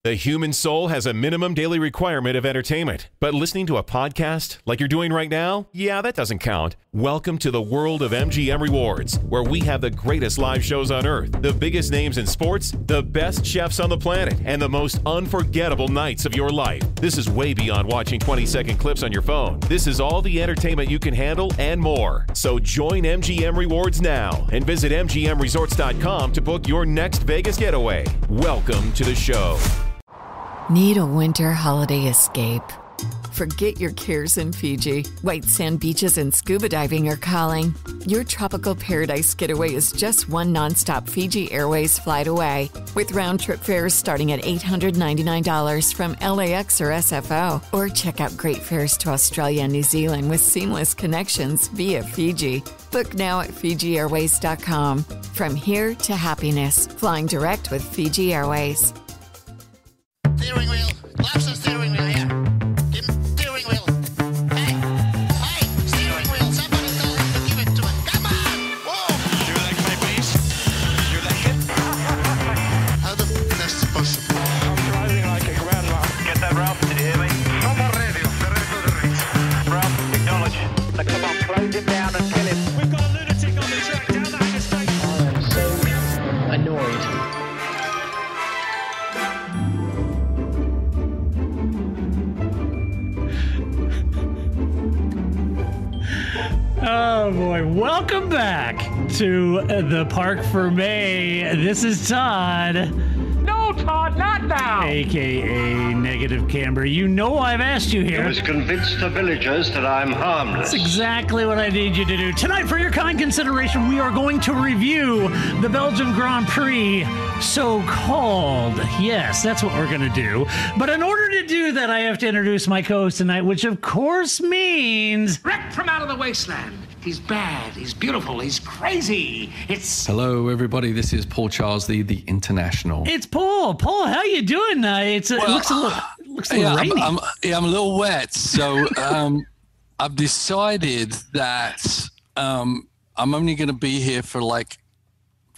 The human soul has a minimum daily requirement of entertainment, but listening to a podcast like you're doing right now, yeah, that doesn't count. Welcome to the world of MGM Rewards, where we have the greatest live shows on earth, the biggest names in sports, the best chefs on the planet, and the most unforgettable nights of your life. This is way beyond watching 20-second clips on your phone. This is all the entertainment you can handle and more. So join MGM Rewards now and visit MGMResorts.com to book your next Vegas getaway. Welcome to the show. Need a winter holiday escape? Forget your cares in Fiji. White sand beaches and scuba diving are calling. Your tropical paradise getaway is just one nonstop Fiji Airways flight away, with round-trip fares starting at $899 from LAX or SFO. Or check out great fares to Australia and New Zealand with seamless connections via Fiji. Book now at FijiAirways.com. From here to happiness, flying direct with Fiji Airways. Steering wheel. Gloves and steering wheel, yeah. Give him steering wheel. Hey, steering wheel. Somebody tell him to give it to him. Come on. Whoa. You like my bass? You like it? How the f*** that's possible? I'm driving like a grandma. Get that, Ralph? Did you hear me? Come on, radio. The rest of the race. Ralph, acknowledge. Now, come on, close him down and kill him. We've got a lunatic on the track down the Hanger Straight. I am so annoyed. Oh boy, welcome back to the Parc Fermé. This is Todd. No, Todd, not now. AKA Negative Camber. You know I've asked you here. You must convince the villagers that I'm harmless. That's exactly what I need you to do. Tonight, for your kind consideration, we are going to review the Belgian Grand Prix, so-called. Yes, that's what we're going to do. But in order to do that, I have to introduce my co-host tonight, which of course means... Wrecked from out of the wasteland. He's bad, he's beautiful, he's crazy. It's... Hello, everybody. This is Paul Charles, the International. It's Paul. Paul, how you doing? It looks a little rainy. I'm a little wet. So I've decided that I'm only going to be here for like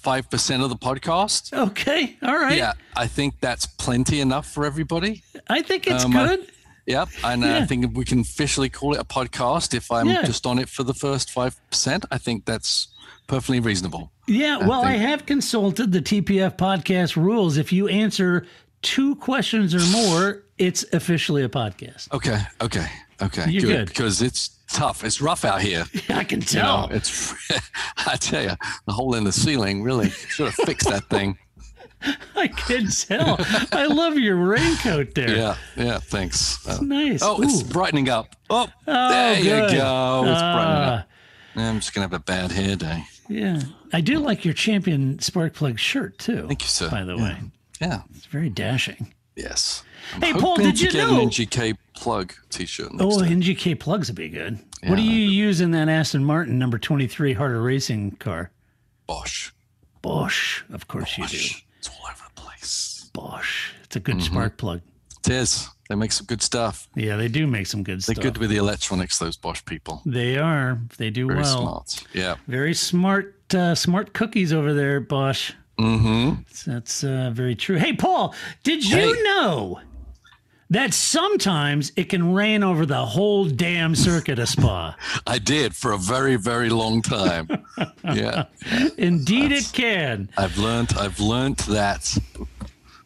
5% of the podcast. Okay. All right. Yeah. I think that's plenty enough for everybody. I think it's good. Yep. And I think we can officially call it a podcast if I'm just on it for the first 5%. I think that's perfectly reasonable. Yeah. Well, I have consulted the TPF podcast rules. If you answer 2 questions or more, it's officially a podcast. Okay. You're good. Because it's tough. It's rough out here. I can tell. You know, it's, I tell you, the hole in the ceiling really should have fixed that thing. I can tell. I love your raincoat there. Yeah, thanks. It's nice. Oh, it's brightening up. Oh, there good. you go. It's brightening up. I'm just going to have a bad hair day. Yeah. I do like your champion spark plug shirt, too. Thank you, sir. By the way. Yeah. It's very dashing. Yes. Hey, Paul, did you get know? an NGK plug t-shirt next Oh, time. NGK plugs would be good. Yeah, what do you use in that Aston Martin number 23 Harder Racing car? Bosch. Bosch. Of course you do. It's all over the place. Bosch. It's a good spark plug. It is. They make some good stuff. Yeah, they do make some good stuff. They're good with the electronics, those Bosch people. They are. They do Very well. smart. Yeah. Very smart smart cookies over there, Bosch. Mm-hmm. That's very true. Hey, Paul, did you know that sometimes it can rain over the whole damn circuit of Spa? I did for a very, very long time. Yeah. Indeed it can. I've learned that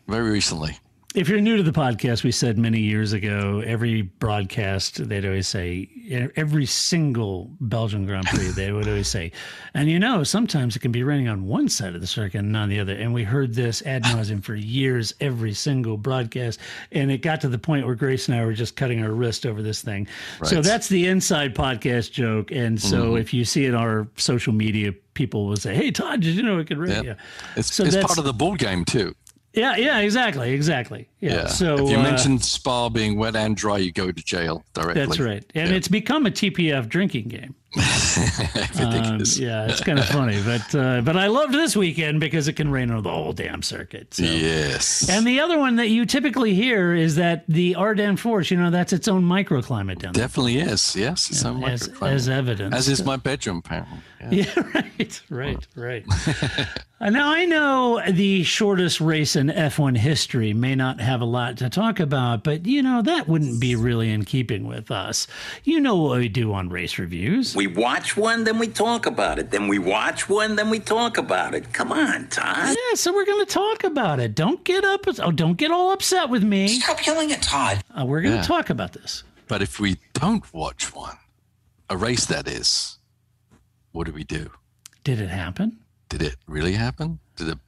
very recently. If you're new to the podcast, we said many years ago, every broadcast, they'd always say, every single Belgian Grand Prix, they would always say, and you know, sometimes it can be raining on one side of the circuit and not on the other. And we heard this ad nauseum for years, every single broadcast. And it got to the point where Grace and I were just cutting our wrist over this thing. Right. So that's the inside podcast joke. And so if you see it on our social media, people will say, hey, Todd, did you know it could rain? Yep. Yeah. It's part of the ball game, too. Yeah, exactly. Yeah. So if you mention Spa being wet and dry, you go to jail directly. That's right. And it's become a TPF drinking game. Ridiculous. Yeah, it's kind of funny, but I loved this weekend because it can rain on the whole damn circuit. So. Yes. And the other one that you typically hear is that the Ardennes Forest, that's its own microclimate down there. Definitely is. Yes, it's own microclimate. As evidence. As is my bedroom, apparently. Yeah, right. Now, I know the shortest race in F1 history may not have a lot to talk about, but, that wouldn't be really in keeping with us. You know what we do on race reviews. We watch one, then we talk about it. Then we watch one, then we talk about it. Come on, Todd. Yeah, so we're going to talk about it. Don't get all upset with me. Stop yelling at Todd. We're going to talk about this. But if we don't watch one, a race that is, what do we do? Did it happen? Did it really happen? Did a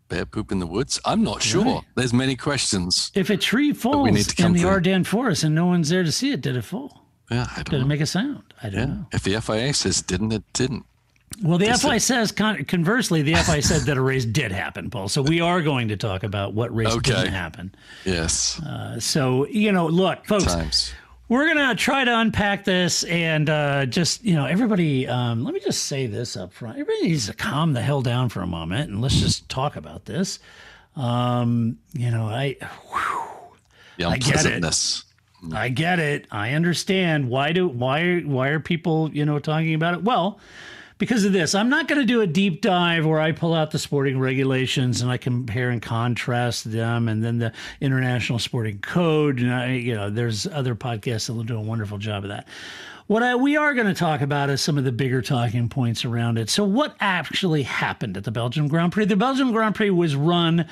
bear poop in the woods? I'm not sure. Right. There's many questions. If a tree falls in the Ardennes Forest and no one's there to see it, did it fall? Yeah, I don't know. Did it make a sound? I don't know. If the FIA says didn't, it didn't. Well, the FIA says, conversely, the FIA said that a race did happen, Paul. So we are going to talk about what race didn't happen. Yes. So, look, folks, we're going to try to unpack this and everybody, let me just say this up front. Everybody needs to calm the hell down for a moment and let's just talk about this. I get it. I get it. I understand. Why are people, talking about it? Well, because of this. I'm not going to do a deep dive where I pull out the sporting regulations and I compare and contrast them and then the International Sporting Code. And there's other podcasts that will do a wonderful job of that. What we are going to talk about is some of the bigger talking points around it. So what actually happened at the Belgian Grand Prix? The Belgian Grand Prix was ran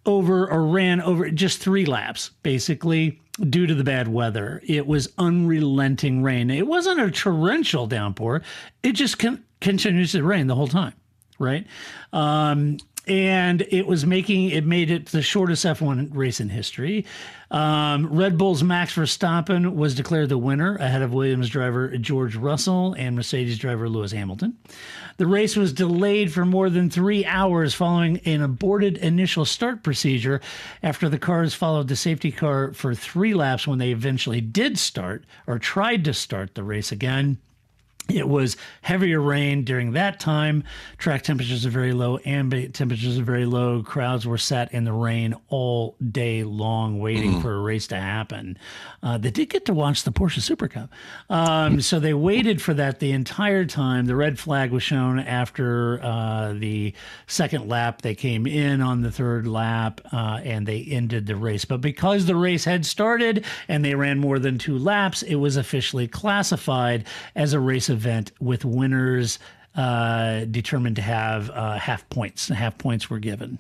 over just 3 laps, basically, due to the bad weather. It was unrelenting rain. It wasn't a torrential downpour. It just continues to rain the whole time, right? And it made it the shortest F1 race in history. Red Bull's Max Verstappen was declared the winner ahead of Williams driver George Russell and Mercedes driver Lewis Hamilton. The race was delayed for more than 3 hours following an aborted initial start procedure after the cars followed the safety car for 3 laps when they eventually did start or tried to start the race again. It was heavier rain during that time. Track temperatures are very low. Ambient temperatures are very low. Crowds were sat in the rain all day long waiting for a race to happen. They did get to watch the Porsche Super Cup. So they waited for that the entire time. The red flag was shown after the second lap. They came in on the third lap and they ended the race. But because the race had started and they ran more than 2 laps, it was officially classified as a race event with winners determined to have half points. Half points were given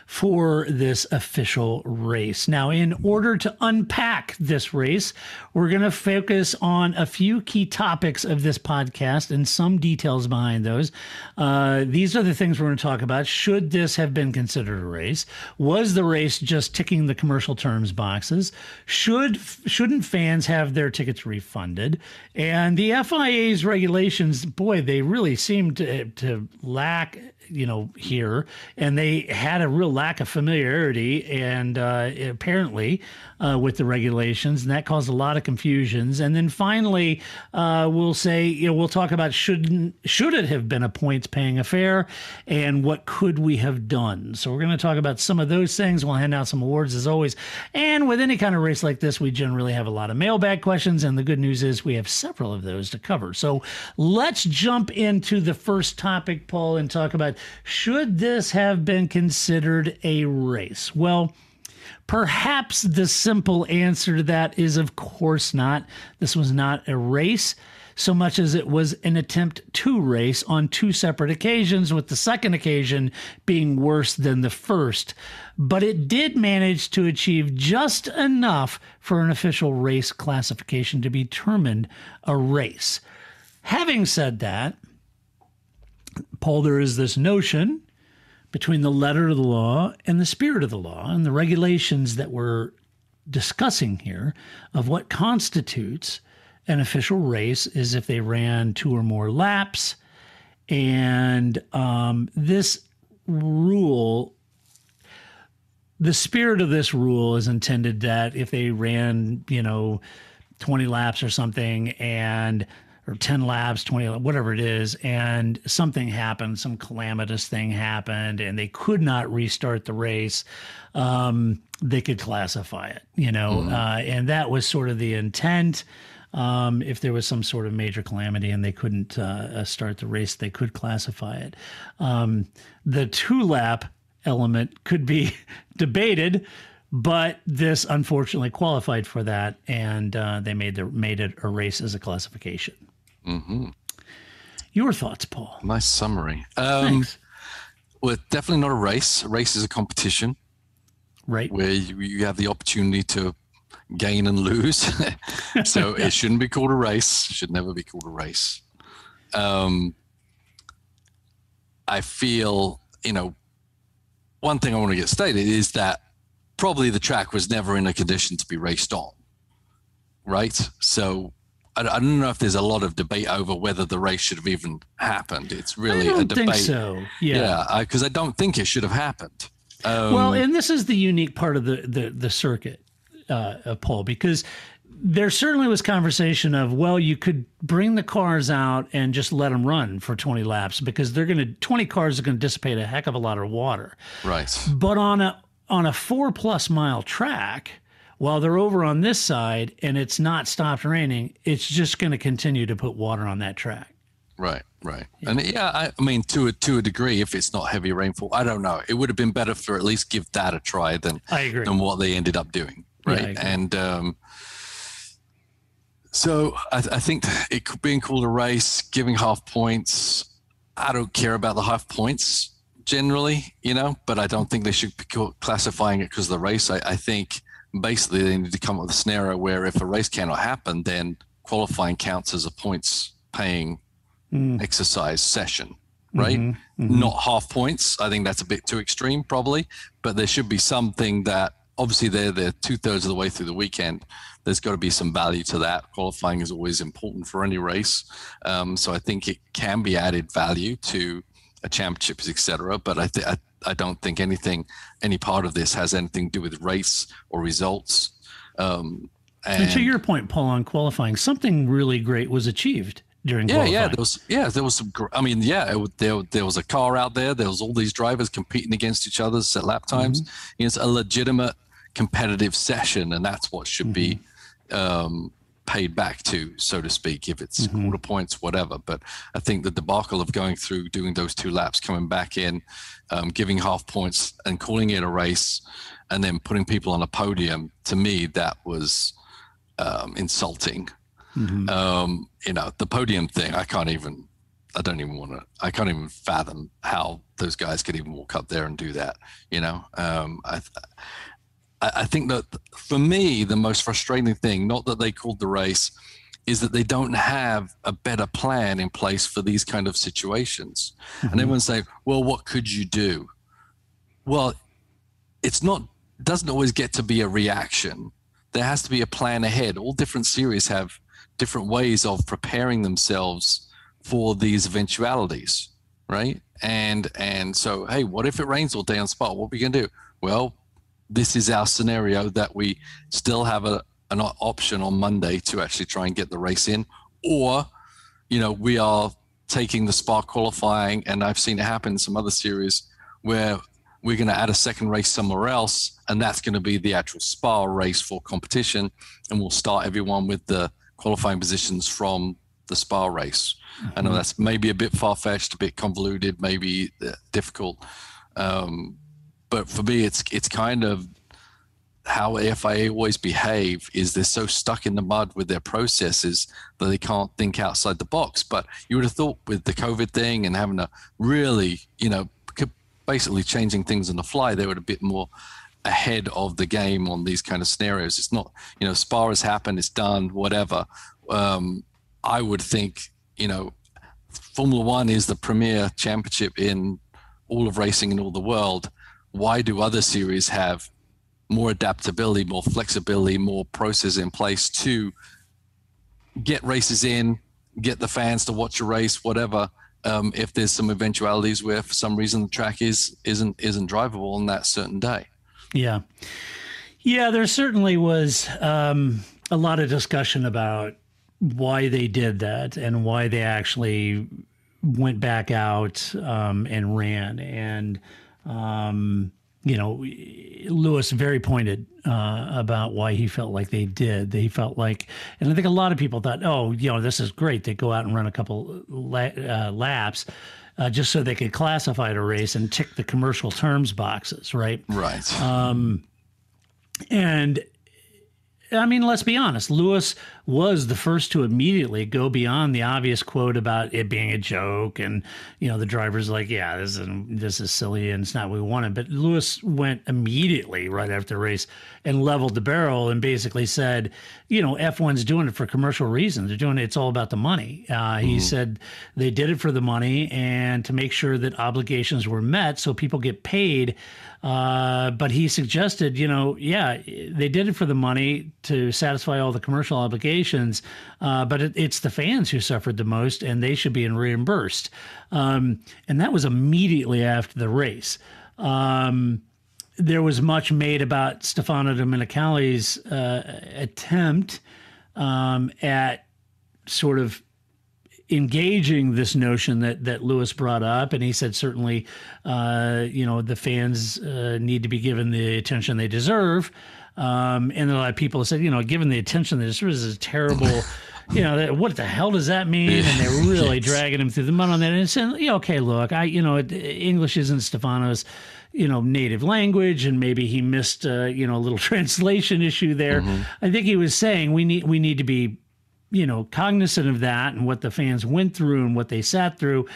for this official race. Now, in order to unpack this race, we're going to focus on a few key topics of this podcast and some details behind those. These are the things we're going to talk about. Should this have been considered a race? Was the race just ticking the commercial terms boxes? Shouldn't fans have their tickets refunded? And the FIA's regulations, boy, they really seem to lack here, and they had a real lack of familiarity and apparently with the regulations, and that caused a lot of confusions. And then finally, we'll talk about should it have been a points paying affair, and what could we have done? So we're going to talk about some of those things. We'll hand out some awards as always. And with any kind of race like this, we generally have a lot of mailbag questions, and the good news is we have several of those to cover. So let's jump into the first topic, Paul, and talk about should this have been considered a race? Well, perhaps the simple answer to that is of course not. This was not a race so much as it was an attempt to race on 2 separate occasions, with the second occasion being worse than the first. But it did manage to achieve just enough for an official race classification to be determined a race. Having said that, Paul, there is this notion between the letter of the law and the spirit of the law and the regulations that we're discussing here of what constitutes an official race is if they ran 2 or more laps. And this rule, the spirit of this rule is intended that if they ran, 20 laps or something and or 10 laps, 20, whatever it is, and something happened, some calamitous thing happened, and they could not restart the race, they could classify it, and that was sort of the intent. If there was some sort of major calamity and they couldn't start the race, they could classify it. The 2-lap element could be debated, but this unfortunately qualified for that, and they made it a race as a classification. Mm-hmm. Your thoughts, Paul? Nice summary. Thanks. Well, definitely not a race. A race is a competition, right? Where you have the opportunity to gain and lose. So it shouldn't be called a race. Should never be called a race. I feel, one thing I want to get stated is that probably the track was never in a condition to be raced on, right? So I don't know if there's a lot of debate over whether the race should have even happened. It's really a debate. I think so. Yeah, because I don't think it should have happened. Well, and this is the unique part of the circuit, Paul, because there certainly was conversation of, well, you could bring the cars out and just let them run for 20 laps because 20 cars are going to dissipate a heck of a lot of water. Right. But on a 4+ mile track, while they're over on this side and it's not stopped raining, it's just going to continue to put water on that track. Right. Yeah. And I mean, to a degree, if it's not heavy rainfall, I don't know. It would have been better for at least give that a try than what they ended up doing. Right. Yeah, and so I think it being called a race, giving half points, I don't care about the half points generally, but I don't think they should be classifying it because of the race. I think basically they need to come up with a scenario where if a race cannot happen, then qualifying counts as a points paying exercise session, right? Mm-hmm. Not half points. I think that's a bit too extreme probably, but there should be something that obviously they're 2/3 of the way through the weekend. There's got to be some value to that. Qualifying is always important for any race. So I think it can be added value to a championships, etc. But I don't think any part of this has anything to do with race or results. And to your point, Paul, on qualifying, something really great was achieved during qualifying. There was some. I mean, there was a car out there. There was all these drivers competing against each other, set lap times. Mm-hmm. It's a legitimate competitive session, and that's what should be paid back to, so to speak, if it's quarter points, whatever. But I think the debacle of going through, doing those 2 laps, coming back in, giving half points and calling it a race, and then putting people on a podium, to me, that was insulting. The podium thing, I can't even fathom how those guys could even walk up there and do that. I think that for me, the most frustrating thing, not that they called the race, is that they don't have a better plan in place for these kind of situations. And everyone's saying, well, what could you do? Well, doesn't always get to be a reaction. There has to be a plan ahead. All different series have different ways of preparing themselves for these eventualities, right? And so, hey, what if it rains all day on Spa? What are we going to do? Well, this is our scenario that we still have an option on Monday to actually try and get the race in, or, we are taking the Spa qualifying, and I've seen it happen in some other series where we're going to add a second race somewhere else, and that's going to be the actual Spa race for competition, and we'll start everyone with the qualifying positions from the Spa race. I know that's maybe a bit far-fetched, a bit convoluted, maybe difficult. But for me, it's kind of how FIA always behave, is they're so stuck in the mud with their processes that they can't think outside the box. But you would have thought with the COVID thing and having to really, basically changing things on the fly, they were a bit more ahead of the game on these kind of scenarios. It's not, Spa has happened, it's done, whatever. I would think, Formula One is the premier championship in all of racing in all the world. Why do other series have more adaptability, more flexibility, more process in place to get races in, get the fans to watch a race, whatever, if there's some eventualities where for some reason the track isn't drivable on that certain day? Yeah, there certainly was a lot of discussion about why they did that and why they actually went back out and ran. And, Lewis very pointed about why he felt like they did. They felt like, and I think a lot of people thought, this is great. They go out and run a couple laps just so they could classify the race and tick the commercial terms boxes, right? Right. And I mean, let's be honest. Lewis was the first to immediately go beyond the obvious quote about it being a joke, and the driver's like, "Yeah, this is silly and it's not what we wanted." But Lewis went immediately right after the race and leveled the barrel and basically said, F1's doing it for commercial reasons. They're doing it. It's all about the money. He said they did it for the money and to make sure that obligations were met, so people get paid. But he suggested, they did it for the money to satisfy all the commercial obligations, but it's the fans who suffered the most, and they should be reimbursed. And that was immediately after the race. There was much made about Stefano Domenicali's attempt at sort of engaging this notion that Lewis brought up. And he said, certainly, the fans need to be given the attention they deserve. And a lot of people said, given the attention they deserve is a terrible, what the hell does that mean? And they're really dragging him through the mud on that. And saying, okay, look, English isn't Stefano's, native language, and maybe he missed, a little translation issue there. I think he was saying we need to be, cognizant of that and what the fans went through and what they sat through.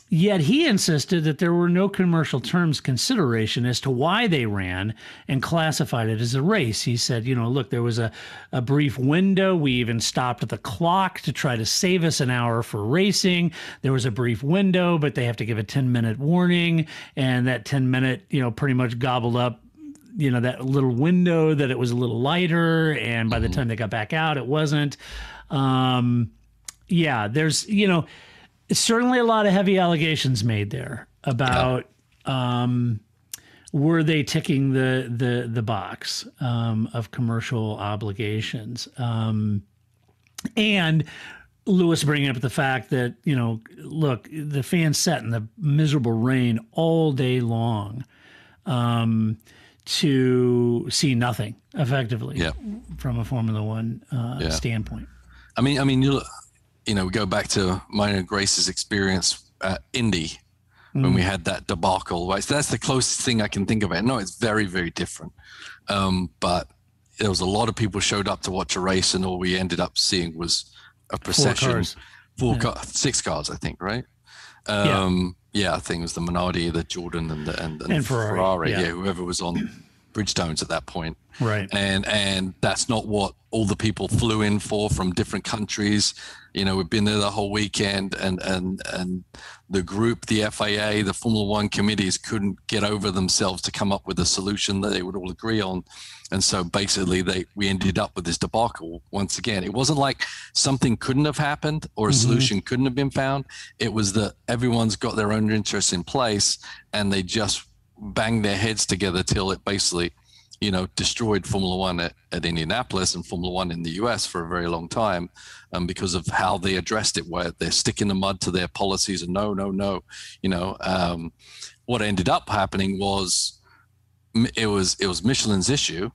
Yet he insisted that there were no commercial terms consideration as to why they ran and classified it as a race. He said, look, there was a brief window. We even stopped the clock to try to save us an hour for racing. There was a brief window, but they have to give a 10-minute warning. And that 10-minute, pretty much gobbled up that little window, that it was a little lighter, and by the time they got back out, it wasn't. There's, certainly a lot of heavy allegations made there about were they ticking the box of commercial obligations. And Lewis bringing up the fact that, look, the fans sat in the miserable rain all day long to see nothing effectively from a Formula One standpoint. I mean, we go back to mine and Grace's experience at Indy when we had that debacle. Right? So that's the closest thing I can think of it. No, it's very, very different. But there was a lot of people showed up to watch a race, and all we ended up seeing was a procession. 6 cars, I think, right? I think it was the Minardi, the Jordan, and Ferrari. Whoever was on Bridgestones at that point. Right. And that's not what all the people flew in for from different countries. We've been there the whole weekend, and the group, the FIA, the Formula One committees couldn't get over themselves to come up with a solution that they would all agree on. And so basically we ended up with this debacle once again. It wasn't like something couldn't have happened or a solution couldn't have been found. It was that everyone's got their own interests in place, and they just banged their heads together till it basically, destroyed Formula One at Indianapolis and Formula One in the US for a very long time, because of how they addressed it, where they're sticking the mud to their policies and no. What ended up happening was it was Michelin's issue,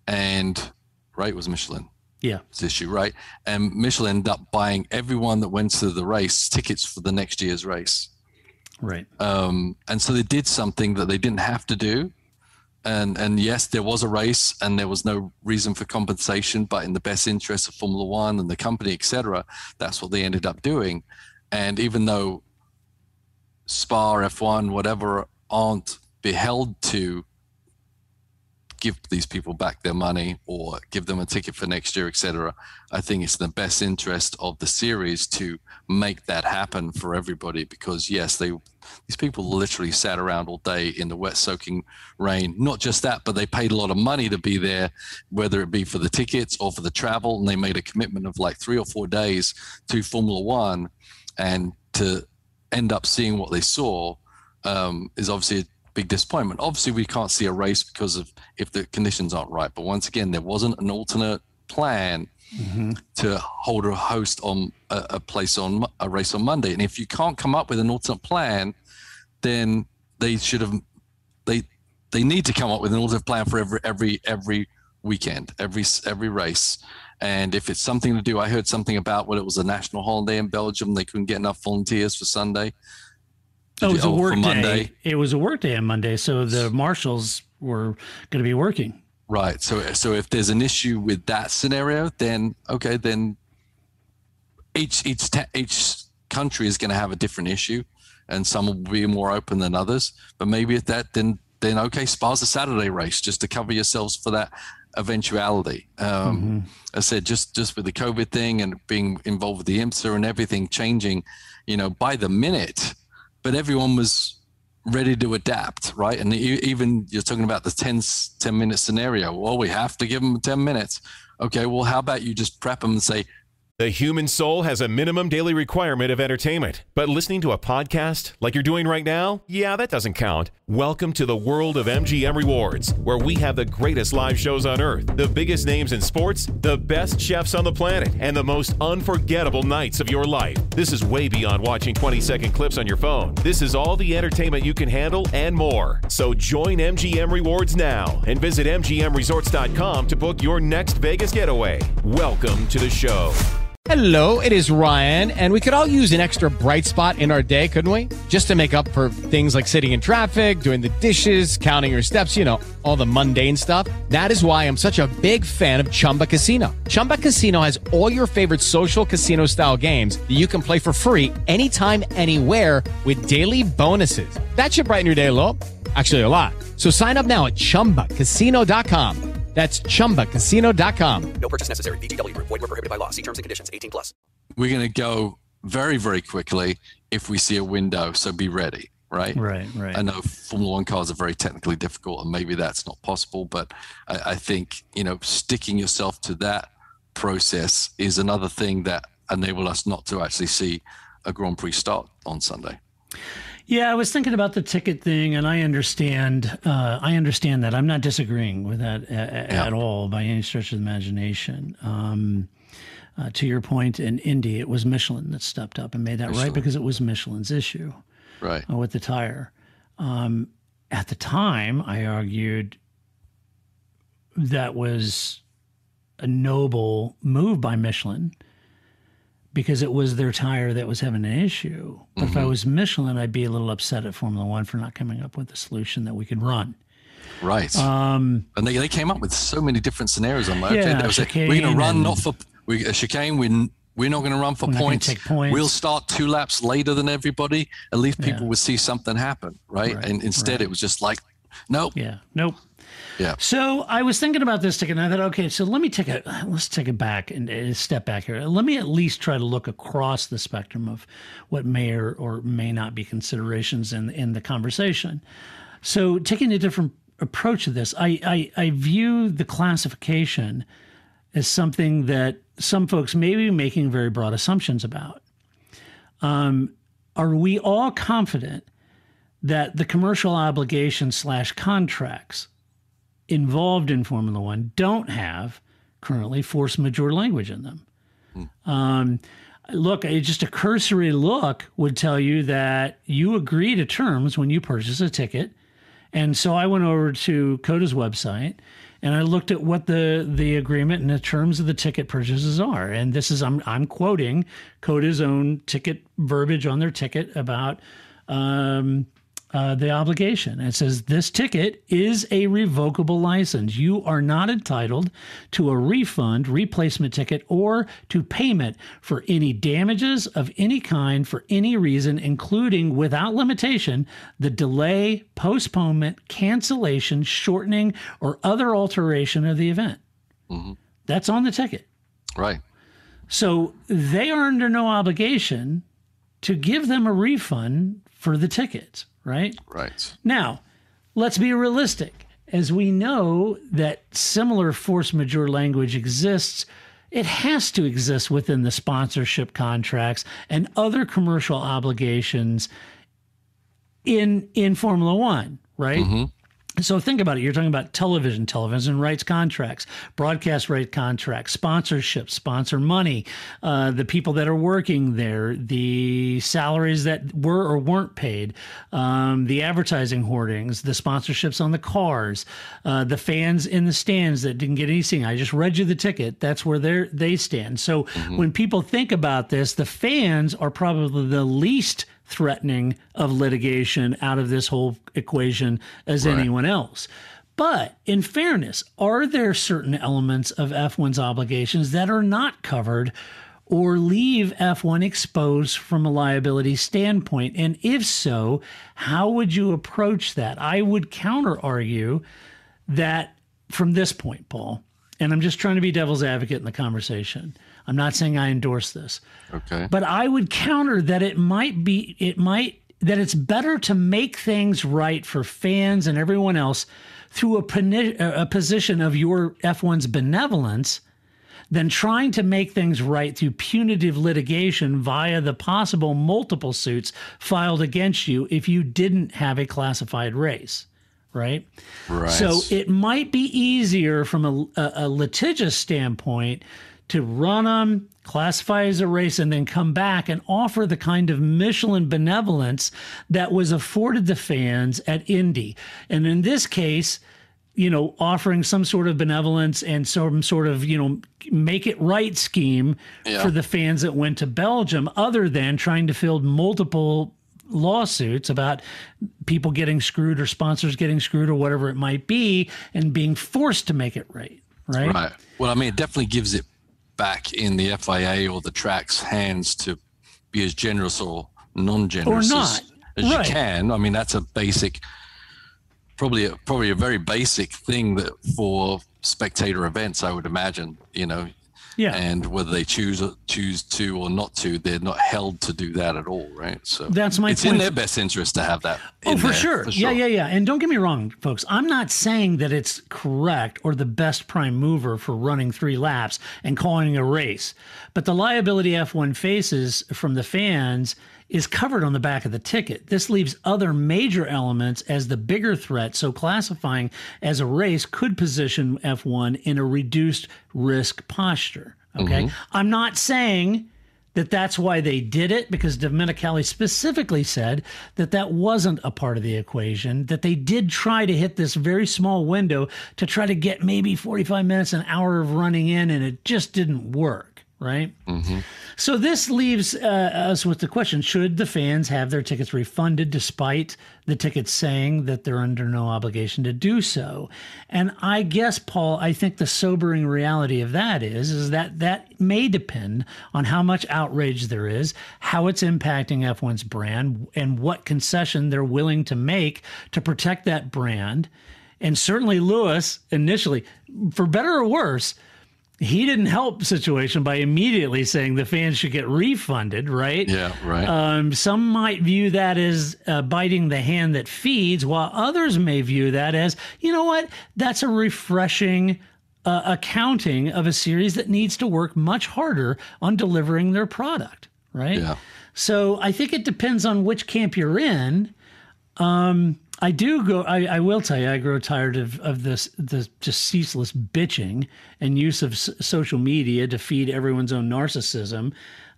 and it was Michelin. It's issue, right? And Michelin ended up buying everyone that went to the race tickets for the next year's race. Right. And so they did something that they didn't have to do. And yes, there was a race and there was no reason for compensation, but in the best interest of Formula One and the company, etc., that's what they ended up doing. And even though Spa, F1, whatever, aren't beheld to give these people back their money or give them a ticket for next year, etc., I think it's in the best interest of the series to make that happen for everybody, because yes, these people literally sat around all day in the wet soaking rain. Not just that, but they paid a lot of money to be there, whether it be for the tickets or for the travel, and they made a commitment of like 3 or 4 days to Formula One, and to end up seeing what they saw is obviously a big disappointment. Obviously, we can't see a race because of if the conditions aren't right. But once again, there wasn't an alternate plan to host on a race on Monday. And if you can't come up with an alternate plan, then they should have. They need to come up with an alternate plan for every weekend, every race. And if it's something to do, I heard something about when it was a national holiday in Belgium, they couldn't get enough volunteers for Sunday. It was a work day. It was a work day on Monday, so the marshals were going to be working. Right. So if there's an issue with that scenario, then okay, then each country is going to have a different issue, and some will be more open than others. But maybe if that, then okay, Spa's a Saturday race just to cover yourselves for that eventuality. I said just with the COVID thing and being involved with the IMSA and everything changing, by the minute, but everyone was ready to adapt, right? And even you're talking about the 10-minute scenario. Well, we have to give them 10 minutes. Okay, well, how about you just prep them and say, the human soul has a minimum daily requirement of entertainment, but listening to a podcast like you're doing right now, yeah, that doesn't count. Welcome to the world of MGM Rewards, where we have the greatest live shows on earth, the biggest names in sports, the best chefs on the planet, and the most unforgettable nights of your life. This is way beyond watching 20-second clips on your phone. This is all the entertainment you can handle and more. So join MGM Rewards now and visit mgmresorts.com to book your next Vegas getaway. Welcome to the show. Hello, it is Ryan, and we could all use an extra bright spot in our day, couldn't we? Just to make up for things like sitting in traffic, doing the dishes, counting your steps, all the mundane stuff. That is why I'm such a big fan of Chumba Casino. Chumba Casino has all your favorite social casino-style games that you can play for free anytime, anywhere with daily bonuses. That should brighten your day a little. Actually, a lot. So sign up now at ChumbaCasino.com. That's ChumbaCasino.com. No purchase necessary. VGW Group. Void where prohibited by law. See terms and conditions. 18+. We're going to go very, very quickly if we see a window. So be ready, right? Right. I know Formula One cars are very technically difficult, and maybe that's not possible. But I think sticking yourself to that process is another thing that enabled us not to actually see a Grand Prix start on Sunday. Yeah, I was thinking about the ticket thing, and I understand that. I'm not disagreeing with that at all by any stretch of the imagination. To your point, in Indy, it was Michelin that stepped up and made that right because it was Michelin's issue, right, with the tire. At the time, I argued that was a noble move by Michelin, because it was their tire that was having an issue. But if I was Michelin, I'd be a little upset at Formula One for not coming up with a solution that we could run. Right. And they came up with so many different scenarios. I'm like, okay, chicane, we're going to run not for chicane. We're not going to run for points. Take points. We'll start 2 laps later than everybody. At least people would see something happen, right? And instead, it was just like, nope. Yeah, nope. Yeah. So I was thinking about this ticket, and I thought, okay, so let's take it back and a step back here. Let me at least try to look across the spectrum of what may or may not be considerations in the conversation. So taking a different approach to this, I view the classification as something that some folks may be making very broad assumptions about. Are we all confident that the commercial obligations / contracts involved in Formula One don't have currently force majeure language in them? Look, just a cursory look would tell you that you agree to terms when you purchase a ticket. And so I went over to COTA's website and I looked at what the agreement and the terms of the ticket purchases are. And this is, I'm quoting COTA's own ticket verbiage on their ticket about the obligation. It says, this ticket is a revocable license. You are not entitled to a refund, replacement ticket, or to payment for any damages of any kind for any reason, including without limitation, the delay, postponement, cancellation, shortening, or other alteration of the event. That's on the ticket. Right. So they are under no obligation to give them a refund for the tickets. Right? Right. Now, let's be realistic. As we know that similar force majeure language exists, it has to exist within the sponsorship contracts and other commercial obligations in Formula One, right? So think about it. You're talking about television rights contracts, broadcast right contracts, sponsorship, sponsor money, the people that are working there, the salaries that were or weren't paid, the advertising hoardings, the sponsorships on the cars, the fans in the stands that didn't get anything. I just read you the ticket. That's where they stand. So when people think about this, the fans are probably the least threatening of litigation out of this whole equation as anyone else. But in fairness, are there certain elements of F1's obligations that are not covered or leave F1 exposed from a liability standpoint? And if so, how would you approach that? I would counter argue that from this point, Paul, and I'm just trying to be devil's advocate in the conversation. I'm not saying I endorse this. Okay. But I would counter that that it's better to make things right for fans and everyone else through a position of your F1's benevolence than trying to make things right through punitive litigation via the possible multiple suits filed against you if you didn't have a classified race. Right. So it might be easier from a litigious standpoint to run them, classify as a race, and then come back and offer the kind of Michelin benevolence that was afforded the fans at Indy. And in this case, offering some sort of benevolence and some sort of, make it right scheme for the fans that went to Belgium, other than trying to field multiple lawsuits about people getting screwed or sponsors getting screwed or whatever it might be and being forced to make it right. Right. Well, I mean, it definitely gives it back in the FIA or the track's hands to be as generous or non-generous as you can. I mean, that's a basic, probably a very basic thing that for spectator events, I would imagine, Yeah. And whether they choose to or not to, they're not held to do that at all, right? So that's my it's point. in their best interest to have that. For sure. Yeah. And don't get me wrong, folks. I'm not saying that it's correct or the best prime mover for running 3 laps and calling a race. But the liability F1 faces from the fans is covered on the back of the ticket. This leaves other major elements as the bigger threat, so classifying as a race could position F1 in a reduced risk posture. Okay, I'm not saying that that's why they did it, because Domenicali specifically said that that wasn't a part of the equation, that they did try to hit this very small window to try to get maybe 45 minutes, an hour of running in, and it just didn't work. Right. So this leaves us with the question, should the fans have their tickets refunded despite the tickets saying that they're under no obligation to do so? And I guess, Paul, I think the sobering reality of that is that may depend on how much outrage there is, how it's impacting F1's brand, and what concession they're willing to make to protect that brand. And certainly Lewis, initially, for better or worse, he didn't help the situation by immediately saying the fans should get refunded, right? Yeah, right. Some might view that as biting the hand that feeds, while others may view that as, you know what, that's a refreshing accounting of a series that needs to work much harder on delivering their product, right? Yeah. So I think it depends on which camp you're in. I will tell you, I grow tired of this just ceaseless bitching and use of social media to feed everyone's own narcissism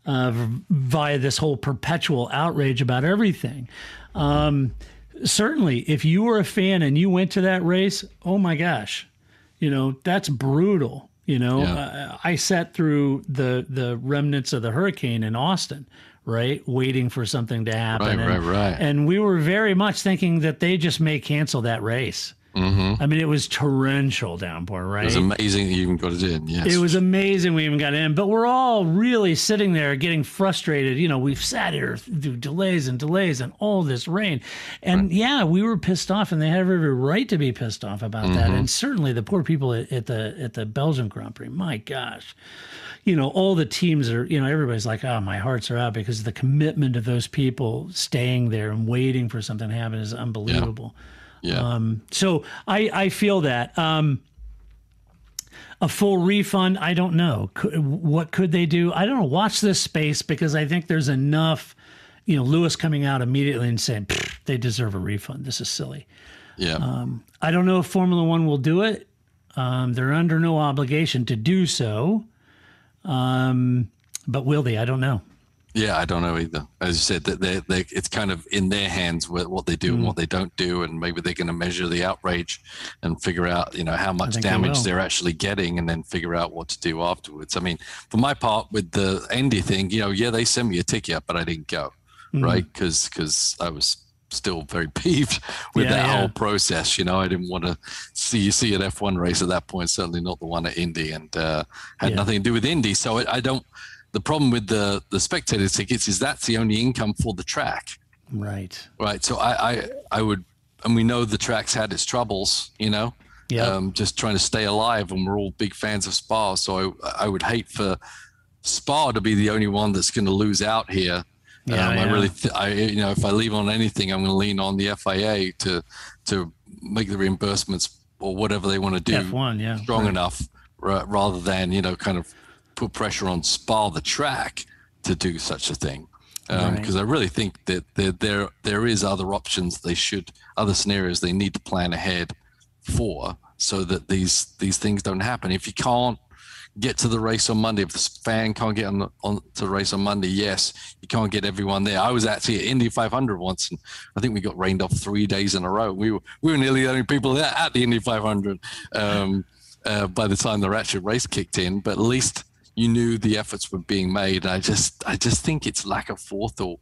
via this whole perpetual outrage about everything. Certainly, if you were a fan and you went to that race, oh my gosh, that's brutal. I sat through the remnants of the hurricane in Austin, right? Waiting for something to happen. Right. And we were very much thinking that they just may cancel that race. I mean, it was torrential downpour, right? It was amazing that you even got it in, yes. It was amazing we even got in, but we're all really sitting there getting frustrated. We've sat here through delays and all this rain. And we were pissed off, and they have every right to be pissed off about that. And certainly the poor people at the Belgian Grand Prix, my gosh. All the teams are, everybody's like, oh, my hearts are out, because the commitment of those people staying there and waiting for something to happen is unbelievable. Yeah. So I feel that. A full refund, I don't know. What could they do? I don't know. Watch this space, because I think there's enough, Lewis coming out immediately and saying, they deserve a refund. This is silly. Yeah. I don't know if Formula One will do it. They're under no obligation to do so. But will they? I don't know. Yeah, I don't know either. As you said, that they it's kind of in their hands what they do and what they don't do, and maybe they're going to measure the outrage and figure out, how much damage they're actually getting, and then figure out what to do afterwards. I mean, for my part, with the Indy thing, they sent me a ticket, but I didn't go, right? Because I was still very peeved with that whole process. I didn't want to see an F1 race at that point, certainly not the one at Indy, and had nothing to do with Indy. So I don't. The problem with the spectator tickets is that's the only income for the track. Right. So I would, and we know the track's had its troubles, just trying to stay alive, and we're all big fans of Spa. So I would hate for Spa to be the only one that's going to lose out here. I really, if I leave on anything, I'm going to lean on the FIA to make the reimbursements or whatever they want to do F1, strong enough, rather than, kind of put pressure on Spa, the track, to do such a thing. Because I really think that there is other options other scenarios they need to plan ahead for, so that these things don't happen. If you can't get to the race on Monday, if the fan can't get on to the race on Monday, yes, you can't get everyone there. I was actually at Indy 500 once, and I think we got rained off 3 days in a row. We were nearly the only people there at the Indy 500 by the time the ratchet race kicked in, but at least you knew the efforts were being made. I just think it's lack of forethought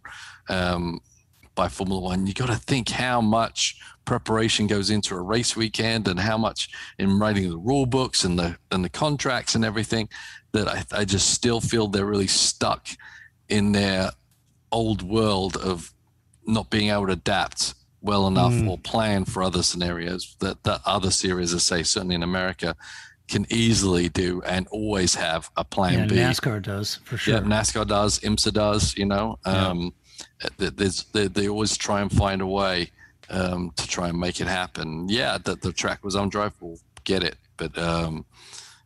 by Formula One. You got to think how much preparation goes into a race weekend, and how much in writing the rule books and the contracts and everything, that I just still feel they're really stuck in their old world of not being able to adapt well enough or plan for other scenarios that other series, as say, certainly in America, can easily do and always have a plan B. NASCAR does, for sure. Yeah, NASCAR does, IMSA does, they always try and find a way to try and make it happen. Yeah, that the track was undrivable, get it. But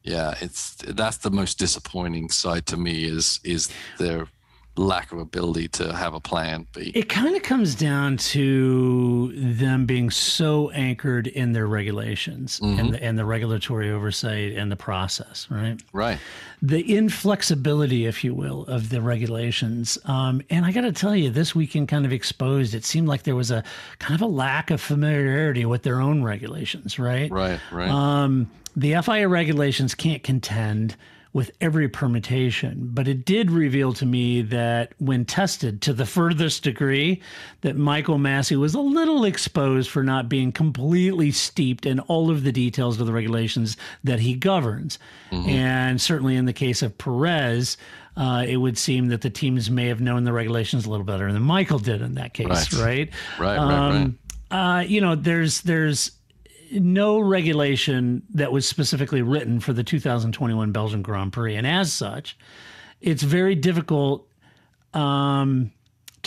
that's the most disappointing side to me is their lack of ability to have a plan B. It kind of comes down to them being so anchored in their regulations and the regulatory oversight and the process, right? Right. The inflexibility, if you will, of the regulations. And I got to tell you, this weekend kind of exposed, it seemed like there was a kind of a lack of familiarity with their own regulations, right? Right. The FIA regulations can't contend with every permutation, but it did reveal to me that when tested to the furthest degree, that Michael Massey was a little exposed for not being completely steeped in all of the details of the regulations that he governs. And certainly in the case of Perez, it would seem that the teams may have known the regulations a little better than Michael did in that case, right? Right. There's no regulation that was specifically written for the 2021 Belgian Grand Prix. And as such, it's very difficult to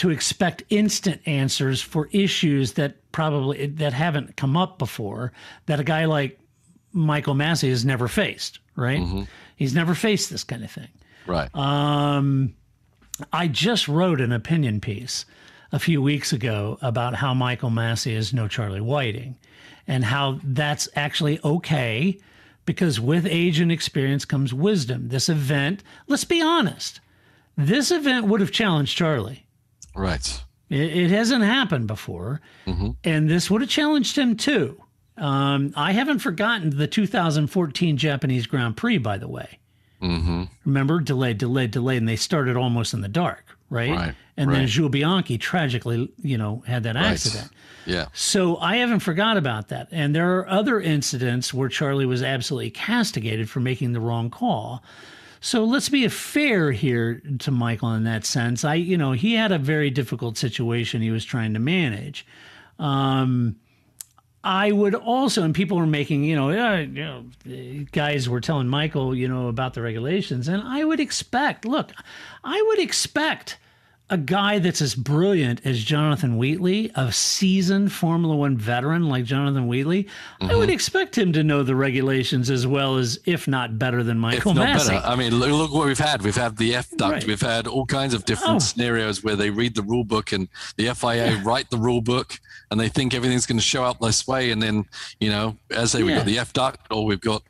expect instant answers for issues that haven't come up before, that a guy like Michael Massey has never faced, right? He's never faced this kind of thing. Right. I just wrote an opinion piece a few weeks ago about how Michael Massey is no Charlie Whiting, and how that's actually okay, because with age and experience comes wisdom. This event, let's be honest, this event would have challenged Charlie. Right. It hasn't happened before, and this would have challenged him too. I haven't forgotten the 2014 Japanese Grand Prix, by the way. Remember, delayed, and they started almost in the dark, right? And then Jules Bianchi tragically, had that accident. Yeah. So I haven't forgot about that. And there are other incidents where Charlie was absolutely castigated for making the wrong call. So let's be fair here to Michael in that sense. He had a very difficult situation he was trying to manage. I would also, and people were making, guys were telling Michael, about the regulations, and I would expect a guy that's as brilliant as Jonathan Wheatley, a seasoned Formula One veteran like Jonathan Wheatley, I would expect him to know the regulations as well as, if not better than Michael Massey. Better. I mean, look what we've had. We've had the F duct. Right. We've had all kinds of different scenarios where they read the rule book and the FIA write the rule book and they think everything's going to show up this way. And then, we've got the F duct, or we've got,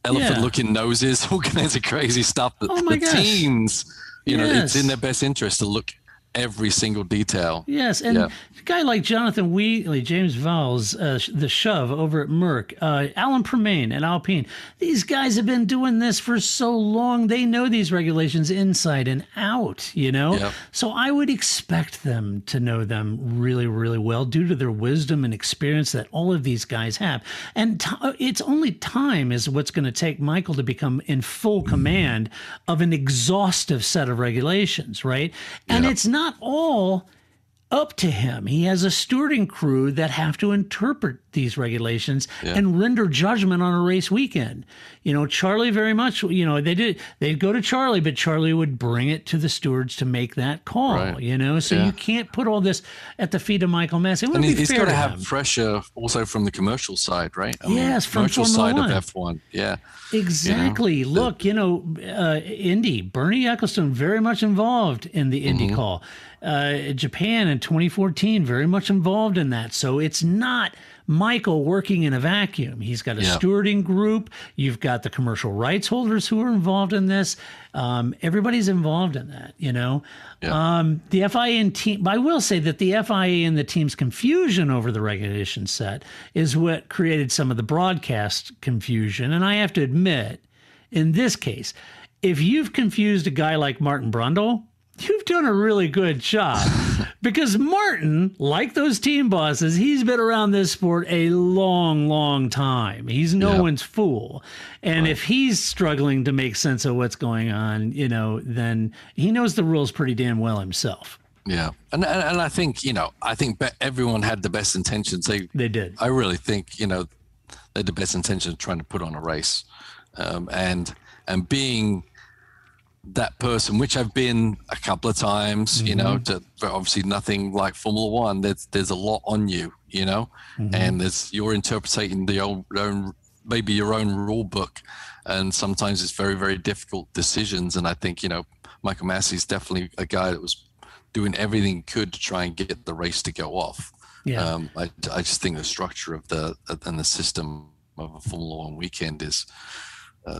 elephant-looking noses, all kinds of crazy stuff. That the teams, it's in their best interest to look every single detail. Yes, and a guy like Jonathan Wheatley, James Vowles, the Shove over at Merck, Alan Permain at Alpine, these guys have been doing this for so long. They know these regulations inside and out, Yep. So I would expect them to know them really, really well due to their wisdom and experience that all of these guys have. And it's only time is what's going to take Michael to become in full command of an exhaustive set of regulations, right? And it's not all up to him. He has a stewarding crew that have to interpret these regulations and render judgment on a race weekend. Charlie very much, they'd go to Charlie, but Charlie would bring it to the stewards to make that call, so you can't put all this at the feet of Michael Massey. And he's got to have pressure also from the commercial side, right? From commercial side of F1. Yeah. Exactly. Look, Indy, Bernie Ecclestone very much involved in the Indy call. Japan in 2014, very much involved in that. So it's not Michael working in a vacuum. He's got a stewarding group. You've got the commercial rights holders who are involved in this. Everybody's involved in that, The FIA and team, I will say that the FIA and the team's confusion over the regulation set is what created some of the broadcast confusion. And I have to admit, in this case, if you've confused a guy like Martin Brundle, you've done a really good job because Martin, like those team bosses, he's been around this sport a long, long time. He's no one's fool. And if he's struggling to make sense of what's going on, then he knows the rules pretty damn well himself. Yeah. And I think, everyone had the best intentions. They did. I really think, they had the best intention of trying to put on a race. And being that person, which I've been a couple of times, but obviously nothing like Formula One. There's a lot on you, and you're interpreting maybe your own rule book, and sometimes it's very, very difficult decisions. And I think Michael Massey is definitely a guy that was doing everything he could to try and get the race to go off. Yeah, I just think the structure of the system of a Formula One weekend is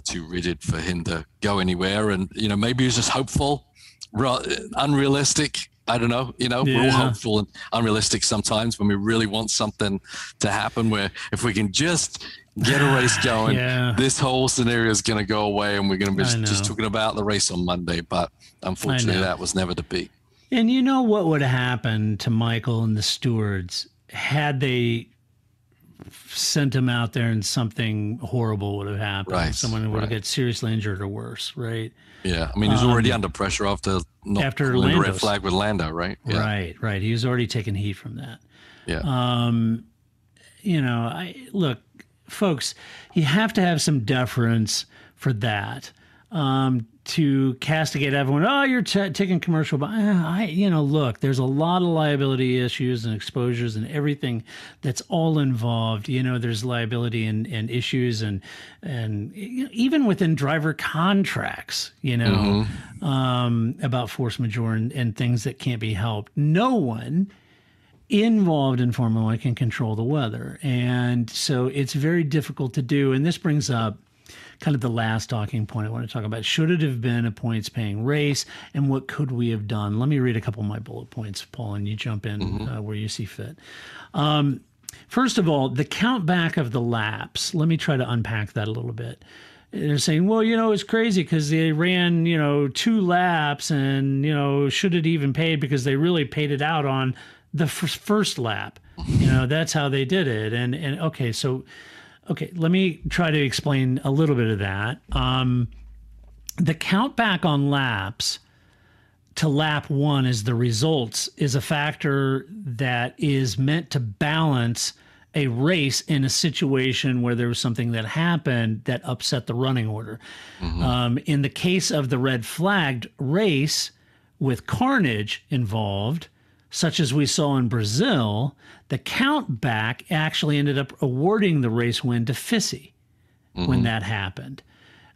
too rigid for him to go anywhere. And, maybe he's just hopeful, unrealistic. I don't know, we're all hopeful and unrealistic sometimes when we really want something to happen, where if we can just get a race going, this whole scenario is going to go away and we're going to be just talking about the race on Monday. But unfortunately, that was never to be. And what would have happened to Michael and the stewards had they sent him out there and something horrible would have happened. Right, someone would have got seriously injured or worse, right? Yeah. I mean, he's already under pressure after pulling the red flag with Lando, right? Yeah. Right. He was already taking heat from that. Yeah. Look, folks, you have to have some deference for that. To castigate everyone, you're taking commercial, but look, there's a lot of liability issues and exposures and everything that's all involved. There's liability and issues and even within driver contracts, about force majeure and things that can't be helped. No one involved in Formula One can control the weather, and so it's very difficult to do. And this brings up kind of the last talking point I want to talk about. Should it have been a points-paying race, and what could we have done? Let me read a couple of my bullet points, Paul, and you jump in where you see fit. First of all, the count back of the laps. Let me try to unpack that a little bit. They're saying, well, it's crazy because they ran, 2 laps and, should it even paid because they really paid it out on the first lap. That's how they did it. And okay, so... Okay, let me try to explain a little bit of that. The count back on laps to lap 1 as the results is a factor that is meant to balance a race in a situation where there was something that happened that upset the running order. In the case of the red flagged race, with carnage involved, such as we saw in Brazil, the count back actually ended up awarding the race win to Fissy when that happened.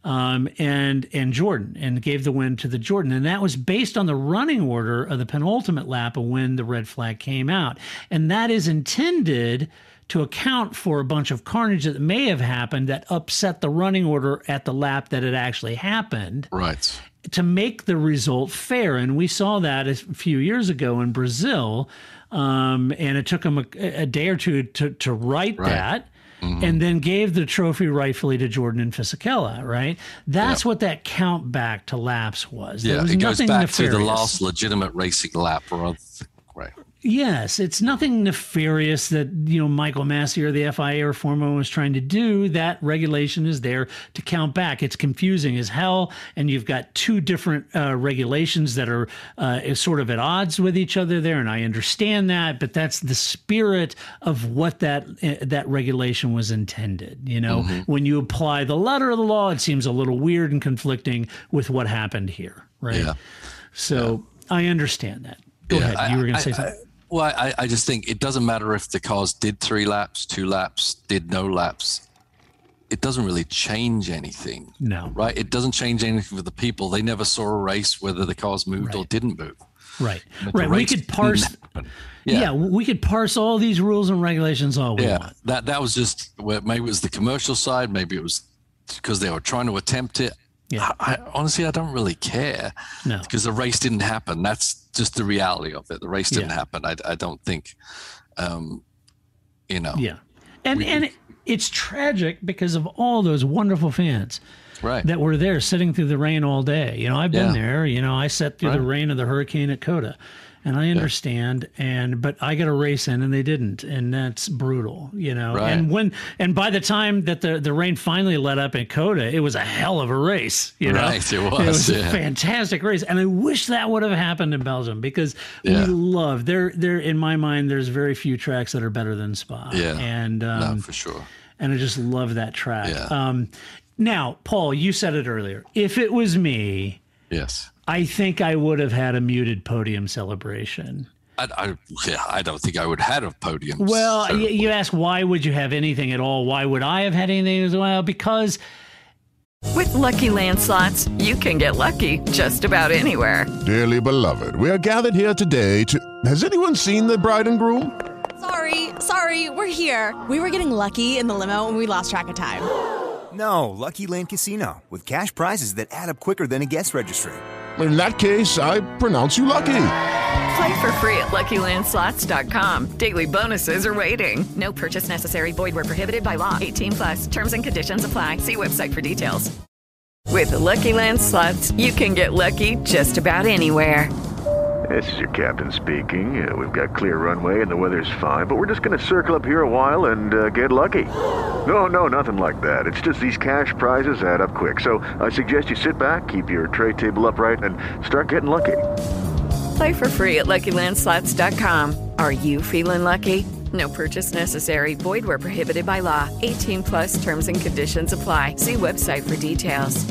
And Jordan, and gave the win to the Jordan. And that was based on the running order of the penultimate lap of when the red flag came out. And that is intended to account for a bunch of carnage that may have happened that upset the running order at the lap that it actually happened. Right. To make the result fair. And we saw that a few years ago in Brazil. And it took them a day or two to right that. And then gave the trophy rightfully to Jordan and Fisichella, right? That's what that count back to laps was. There was it goes back nefarious. to the last legitimate racing lap. Right. Yes, it's nothing nefarious that, Michael Massey or the FIA or Formula was trying to do. That regulation is there to count back. It's confusing as hell, and you've got two different regulations that are sort of at odds with each other there, and I understand that, but that's the spirit of what that regulation was intended. When you apply the letter of the law, it seems a little weird and conflicting with what happened here, right? Yeah. So I understand that. Go ahead. You were going to say something. Well, I just think it doesn't matter if the cars did 3 laps, 2 laps, did no laps. It doesn't really change anything. No. Right? It doesn't change anything for the people. They never saw a race whether the cars moved or didn't move. Right. Right. We could parse. Yeah, we could parse all these rules and regulations all we want. That was just maybe it was the commercial side. Maybe it was because they were trying to attempt it. Yeah. Honestly, I don't really care. No. Because the race didn't happen. That's just the reality of it. The race didn't happen. I don't think, Yeah. And it's tragic because of all those wonderful fans that were there sitting through the rain all day. I've been there. I sat through the rain of the hurricane at Coda. And I understand, but I got a race in, and they didn't, and that's brutal, And by the time that the rain finally let up in Coda, it was a hell of a race, Right, it was. It was a fantastic race, and I wish that would have happened in Belgium because we love there. In my mind, there's very few tracks that are better than Spa. Yeah, and no, for sure. And I just love that track. Yeah. Now, Paul, you said it earlier. If it was me, yes. I think I would have had a muted podium celebration. I don't think I would have had a podium. Well, you ask, why would you have anything at all? Why would I have had anything as well? Because with Lucky Land Slots, you can get lucky just about anywhere. Dearly beloved, we are gathered here today to... Has anyone seen the bride and groom? Sorry, we're here. We were getting lucky in the limo and we lost track of time. No, Lucky Land Casino, with cash prizes that add up quicker than a guest registry. In that case, I pronounce you lucky. Play for free at LuckyLandSlots.com. Daily bonuses are waiting. No purchase necessary. Void where prohibited by law. 18+. Terms and conditions apply. See website for details. With Lucky Land Slots, you can get lucky just about anywhere. This is your captain speaking. We've got clear runway and the weather's fine, but we're just going to circle up here a while and get lucky. No, nothing like that. It's just these cash prizes add up quick. So I suggest you sit back, keep your tray table upright, and start getting lucky. Play for free at LuckyLandSlots.com. Are you feeling lucky? No purchase necessary. Void where prohibited by law. 18+ terms and conditions apply. See website for details.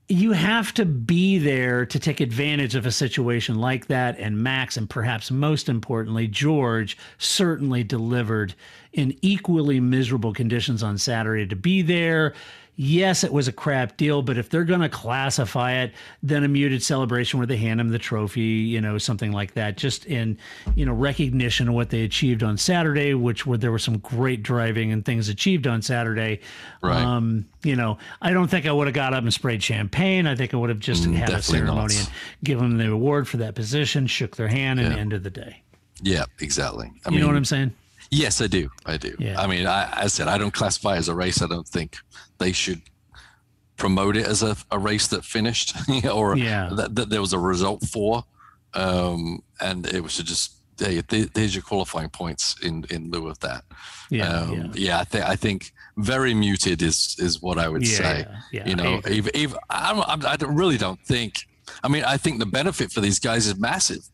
You have to be there to take advantage of a situation like that. And Max, and perhaps most importantly, George, certainly delivered in equally miserable conditions on Saturday to be there. Yes, it was a crap deal, but if they're going to classify it, then a muted celebration where they hand him the trophy, something like that, just in, recognition of what they achieved on Saturday, there was some great driving and things achieved on Saturday. Right. I don't think I would have got up and sprayed champagne. I think I would have just had a ceremony and given them the award for that position, shook their hand, and ended the day. Yeah, exactly. I mean, know what I'm saying? Yes, I do. Yeah. I mean, I said, I don't classify it as a race. I don't think they should promote it as a race that finished or that there was a result for. And it was just, hey, there's your qualifying points in lieu of that. I think very muted is what I would say. I really don't think, I mean, I think the benefit for these guys is massive.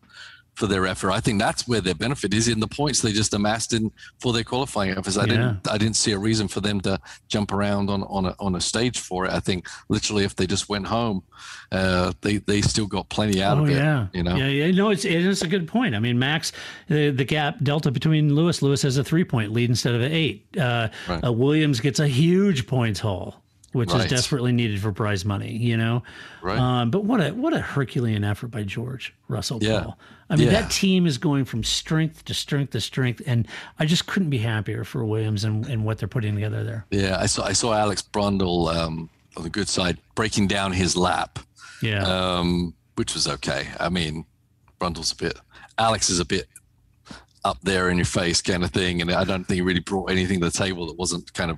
for their effort. I think that's where their benefit is, in the points they just amassed for their qualifying efforts. I didn't see a reason for them to jump around on a stage for it. I think literally if they just went home, they still got plenty out of it. You know? It is a good point. I mean, Max, the gap delta between Lewis has a 3-point lead instead of an 8. Williams gets a huge points haul, which is desperately needed for prize money, you know? But what a Herculean effort by George Russell Paul. I mean, that team is going from strength to strength to strength, and I just couldn't be happier for Williams and what they're putting together there. Yeah, I saw Alex Brundle on the good side breaking down his lap, which was okay. I mean, Alex is a bit up there in your face kind of thing, and I don't think he really brought anything to the table that wasn't kind of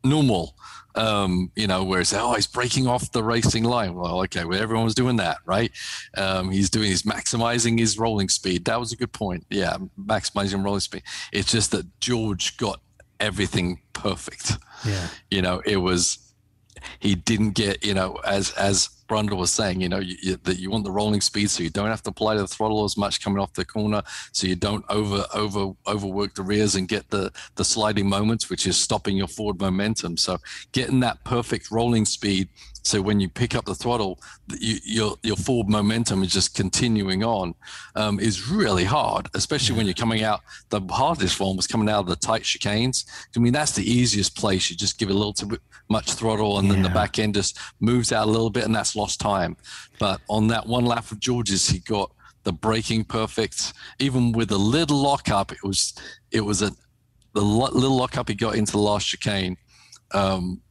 normal. You know, where it's, he's breaking off the racing line. Well, okay, well, everyone's doing that, right? He's maximizing his rolling speed. That was a good point. Yeah, maximizing rolling speed. It's just that George got everything perfect. Yeah. You know, he didn't get, you know, as Brundle was saying, you know, that you want the rolling speed so you don't have to apply the throttle as much coming off the corner, so you don't overwork the rears and get the sliding moments, which is stopping your forward momentum. So getting that perfect rolling speed, so when you pick up the throttle, your forward momentum is just continuing on, is really hard, especially when you're coming out. The hardest one was coming out of the tight chicanes. I mean, that's the easiest place. You just give it a little too much throttle, and then the back end just moves out a little bit, and that's lost time. But on that one lap of George's, he got the braking perfect. Even with a little lockup, it was the little lockup he got into the last chicane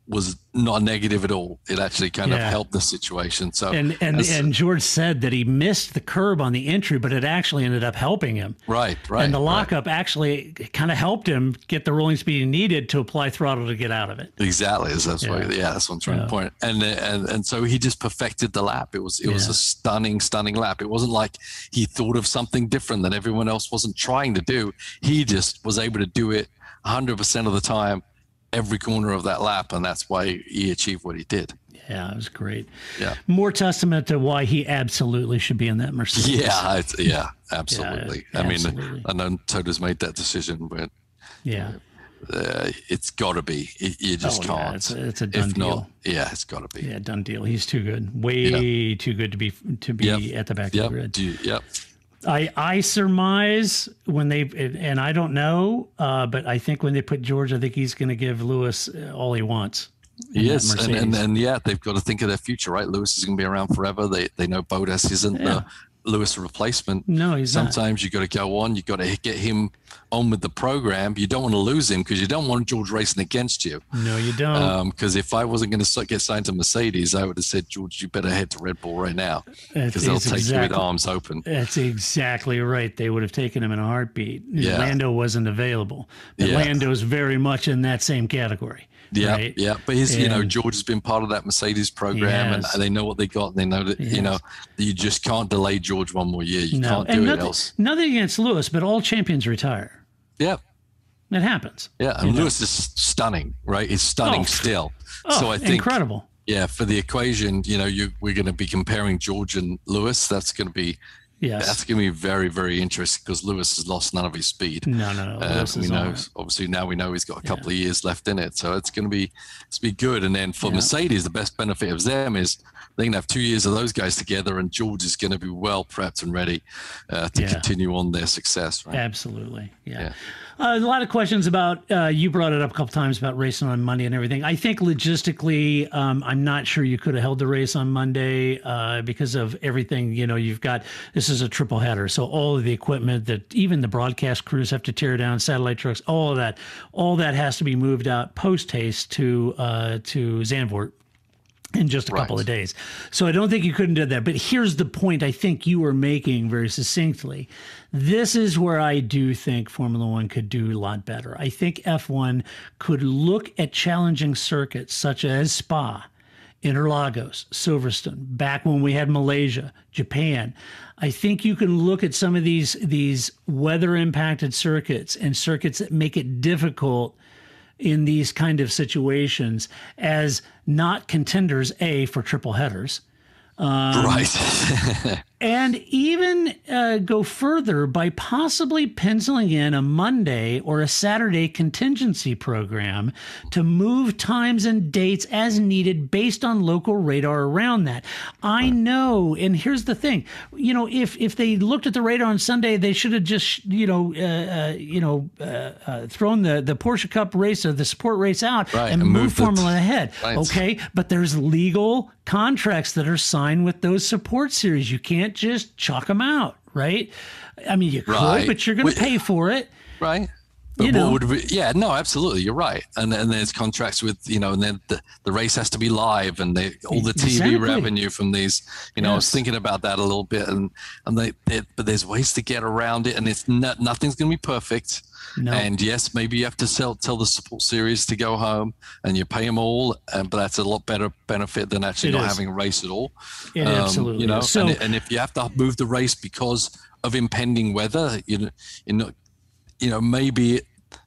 was not negative at all. It actually kind of helped the situation. So and George said that he missed the curb on the entry, but it actually ended up helping him. Right. And the lockup actually kind of helped him get the rolling speed he needed to apply throttle to get out of it. Exactly. That's what I'm trying to point. And so he just perfected the lap. It was a stunning lap. It wasn't like he thought of something different that everyone else wasn't trying to do. He just was able to do it 100% of the time, every corner of that lap, and that's why he achieved what he did. Yeah, it was great. Yeah, more testament to why he absolutely should be in that Mercedes. Yeah, absolutely. I mean, I know Toto's made that decision, but it's got to be. You just can't. It's a done deal. It's got to be. Yeah, done deal. He's too good. Way too good to be at the back of the grid. I surmise when and I don't know, but I think when they put George, I think he's going to give Lewis all he wants. Yes, and they've got to think of their future, right? Lewis is going to be around forever. They know Bottas isn't the Lewis replacement. No, he's not. Sometimes you got to go on. You got to get him on with the program. You don't want to lose him because you don't want George racing against you. No, you don't. Because if I wasn't going to get signed to Mercedes, I would have said, George, you better head to Red Bull right now because they'll take you with arms open. That's exactly right. They would have taken him in a heartbeat. Lando wasn't available. But Lando's very much in that same category. Yeah, right? yeah. But George has been part of that Mercedes program, and they know what they got. And they know that you just can't delay George one more year. You can't do it else. Nothing against Lewis, but all champions retire. Yeah, it happens. Yeah, and Lewis is stunning, right? He's stunning still. So I think incredible. Yeah, for the equation, we're going to be comparing George and Lewis. That's going to be. Yes. That's going to be very, very interesting because Lewis has lost none of his speed. No. Obviously, now we know he's got a couple of years left in it. So it's going to be good. And then for Mercedes, the best benefit of them is they can have 2 years of those guys together, and George is going to be well prepped and ready to continue on their success. Right? Absolutely. Yeah. A lot of questions about, you brought it up a couple times about racing on Monday and everything. I think logistically, I'm not sure you could have held the race on Monday because of everything. This is a triple header. So all of the equipment that even the broadcast crews have to tear down, satellite trucks, all that has to be moved out post haste to Zandvoort in just a couple of days. So I don't think you couldn't do that. But here's the point I think you were making very succinctly. This is where I do think Formula One could do a lot better. I think F1 could look at challenging circuits such as Spa, Interlagos, Silverstone, back when we had Malaysia, Japan. I think you can look at some of these weather-impacted circuits and circuits that make it difficult in these kind of situations as not contenders, for triple headers. Right. And even go further by possibly penciling in a Monday or a Saturday contingency program to move times and dates as needed based on local radar around that. I know, and here's the thing, if they looked at the radar on Sunday, they should have just, thrown the Porsche Cup race or the support race out and moved Formula ahead. Right. Okay, but there's legal contracts that are signed with those support series. You can't just chalk them out, right? I mean, you could, but you're going to pay for it. Right. But no, absolutely. You're right. And there's contracts with, and then the race has to be live and all the TV revenue from these, I was thinking about that a little bit but there's ways to get around it, and it's nothing's going to be perfect. No. And yes, maybe you have to tell the support series to go home and you pay them all, but that's a lot better benefit than actually not having a race at all. It absolutely is. So, and if you have to move the race because of impending weather, maybe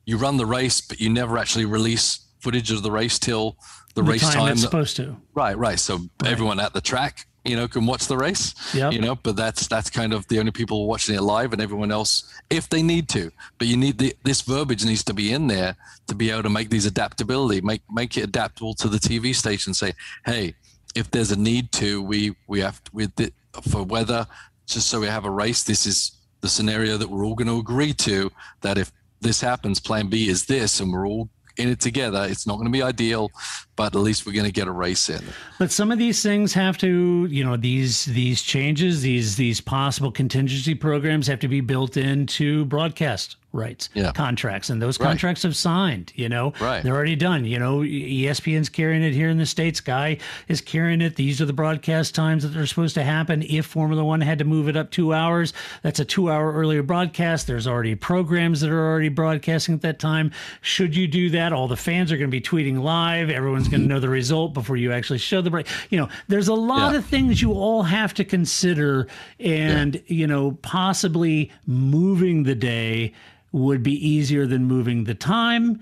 you run the race, but you never actually release footage of the race till the race time it's supposed to. Right. So everyone at the track, can watch the race, but that's kind of the only people watching it live, and everyone else, if they need to. But you need this verbiage needs to be in there to be able to make these adaptability, make it adaptable to the TV station. Say, hey, if there's a need to, we have to, for weather, just so we have a race. This is the scenario that we're all going to agree to. That if this happens, Plan B is this, and we're all in it together. It's not going to be ideal, but at least we're going to get a race in. But some of these things have to, these changes, these possible contingency programs have to be built into broadcast rights, contracts, and those contracts have signed, they're already done. ESPN's carrying it here in the States. Sky is carrying it. These are the broadcast times that they're supposed to happen. If Formula One had to move it up 2 hours, that's a 2 hour earlier broadcast. There's already programs that are already broadcasting at that time. Should you do that, all the fans are going to be tweeting live. Everyone's going to know the result before you actually show the break. There's a lot of things you all have to consider, and, possibly moving the day would be easier than moving the time.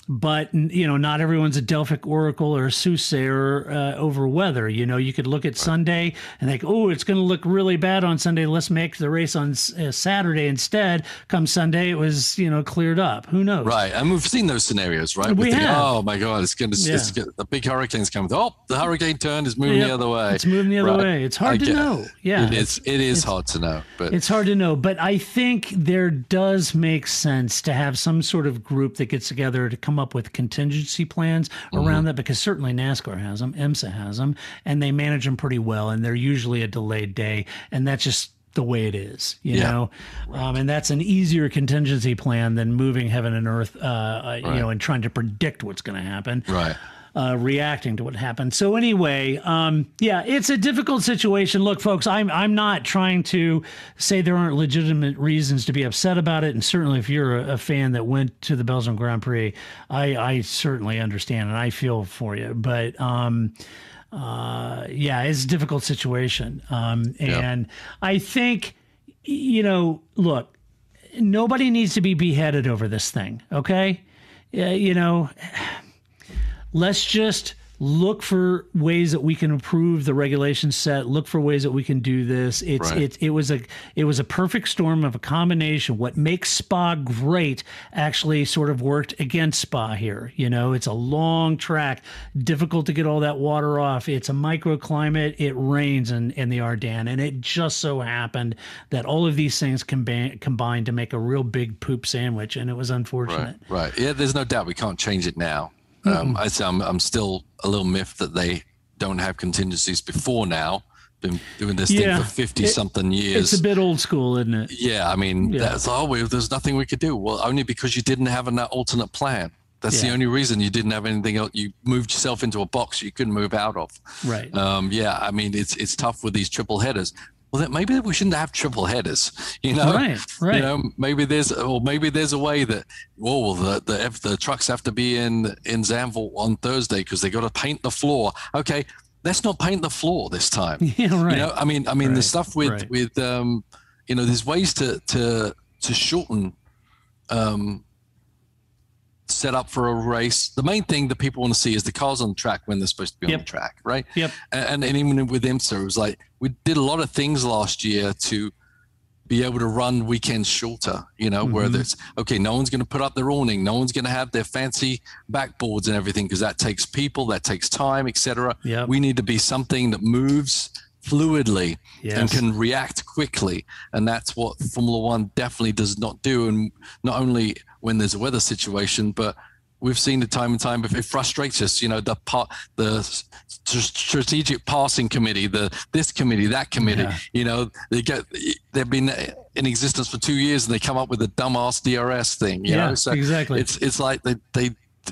But, not everyone's a Delphic oracle or a soothsayer over weather. You could look at Sunday and think, oh, it's going to look really bad on Sunday. Let's make the race on Saturday instead. Come Sunday, it was, cleared up. Who knows? Right. And we've seen those scenarios, right? We have. Oh, my God, the big hurricane's coming. Oh, the hurricane turn is moving the other way. It's moving the other way. It's hard to know. Yeah. It is hard to know. But it's hard to know. But I think there does make sense to have some sort of group that gets together to come up with contingency plans around that, because certainly NASCAR has them, IMSA has them, and they manage them pretty well, and they're usually a delayed day, and that's just the way it is, you know. And that's an easier contingency plan than moving heaven and earth, and trying to predict what's going to happen. Right. Reacting to what happened. So anyway, it's a difficult situation. Look, folks, I'm not trying to say there aren't legitimate reasons to be upset about it. And certainly if you're a fan that went to the Belgian Grand Prix, I certainly understand and I feel for you. But it's a difficult situation. And I think, look, nobody needs to be beheaded over this thing. Okay. Let's just look for ways that we can improve the regulation set. Look for ways that we can do this. It was a perfect storm of a combination. What makes Spa great actually sort of worked against Spa here. It's a long track, difficult to get all that water off. It's a microclimate. It rains in the Ardennes, and it just so happened that all of these things combined to make a real big poop sandwich, and it was unfortunate. Right. Yeah, there's no doubt we can't change it now. I'd say I'm still a little miffed that they don't have contingencies before now. Been doing this thing for 50-something years. It's a bit old school, isn't it? Yeah, I mean, there's nothing we could do. Well, only because you didn't have an alternate plan. That's the only reason you didn't have anything else. You moved yourself into a box you couldn't move out of. Right. I mean, it's tough with these triple headers. Well, then maybe we shouldn't have triple headers, Right. Maybe there's a way that the trucks have to be in Zandvoort on Thursday because they got to paint the floor. Okay, let's not paint the floor this time. Yeah, right. I mean, the stuff with there's ways to shorten set up for a race. The main thing that people want to see is the cars on the track when they're supposed to be on the track, right? Yep. And even with IMSA, it was like we did a lot of things last year to be able to run weekends shorter, where there's, okay, no one's going to put up their awning, no one's going to have their fancy backboards and everything, because that takes people, that takes time, etc. Yep. We need to be something that moves fluidly and can react quickly. And that's what Formula One definitely does not do. And not only when there's a weather situation, but we've seen it time and time. If it frustrates us, the strategic passing committee, this committee, that committee, they've been in existence for 2 years and they come up with a dumbass DRS thing, you know? So exactly. It's like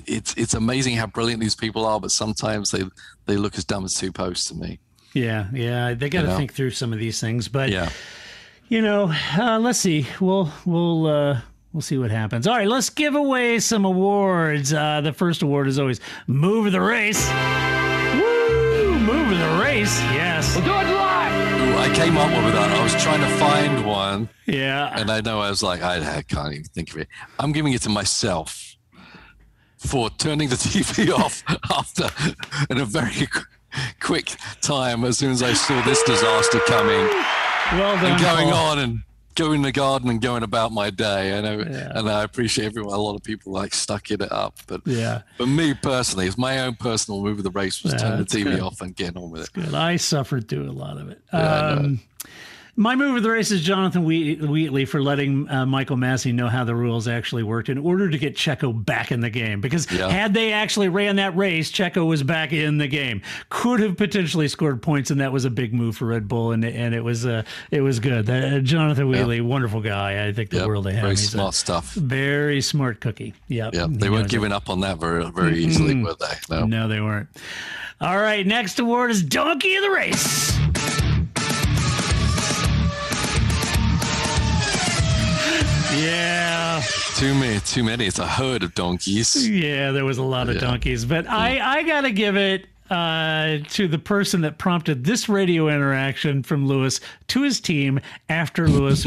it's amazing how brilliant these people are, but sometimes they look as dumb as two posts to me. Yeah. They got to think through some of these things, but let's see. We'll see what happens. All right, let's give away some awards. The first award is always Move of the Race. Woo! Move of the Race. Yes. We'll do it live. Ooh, I came up with that. I was trying to find one. Yeah. And I know I was like, I can't even think of it. I'm giving it to myself for turning the TV off in a very quick time as soon as I saw this disaster coming. Well done, and going Paul. on and going in the garden and going about my day. And I appreciate everyone. A lot of people stuck it up, but for me personally, it's my own personal move of the race was turn the TV off and get on with it. Good. I suffered through a lot of it. My move of the race is Jonathan Wheatley for letting Michael Massey know how the rules actually worked in order to get Checo back in the game. Because had they actually ran that race, Checo was back in the game. Could have potentially scored points, and that was a big move for Red Bull, and it was good. Jonathan Wheatley, wonderful guy. I think the world of him. Very smart stuff. Very smart cookie. Yep. Yeah, they weren't giving up on that very, very easily, were they? No, they weren't. All right, next award is Donkey of the Race. Yeah. Too many. It's a herd of donkeys. Yeah, there was a lot of donkeys. But I got to give it to the person that prompted this radio interaction from Lewis to his team after Lewis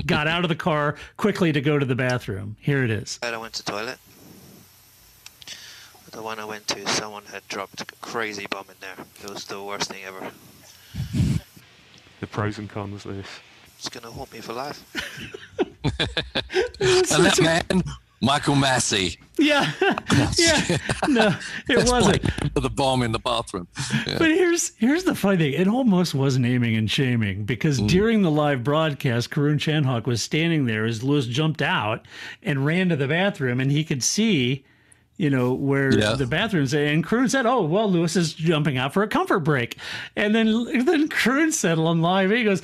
got out of the car quickly to go to the bathroom. Here it is. I went to the toilet. The one I went to, someone had dropped a crazy bomb in there. It was the worst thing ever. The pros and cons, Lewis. It's going to haunt me for life. And that man, Michael Massey. Yeah. No, it wasn't. The bomb in the bathroom. Yeah. But here's the funny thing. It almost was naming and shaming because during the live broadcast, Karun Chandhok was standing there as Lewis jumped out and ran to the bathroom, and he could see, where the bathroom's, and Karun said, "Oh, well, Lewis is jumping out for a comfort break." And then Karun said on live, he goes,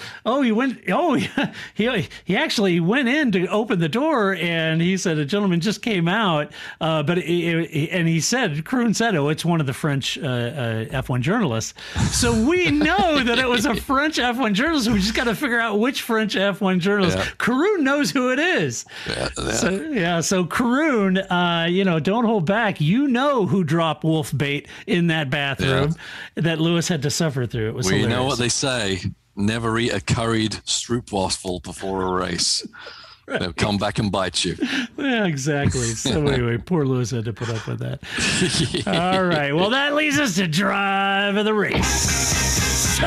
he actually went in to open the door, and he said a gentleman just came out, and he said, Karun said, "Oh, it's one of the French F1 journalists." So we know that it was a French F1 journalist. We just got to figure out which French F1 journalist. Yeah. Karun knows who it is. So Karun, don't hold back. You know who dropped wolf bait in that bathroom that Lewis had to suffer through. It was hilarious. Know what they say: never eat a curried stroopwafel before a race. Right. They'll come back and bite you. Yeah, exactly. So anyway, poor Lewis had to put up with that. All right. Well, that leads us to Drive of the Race.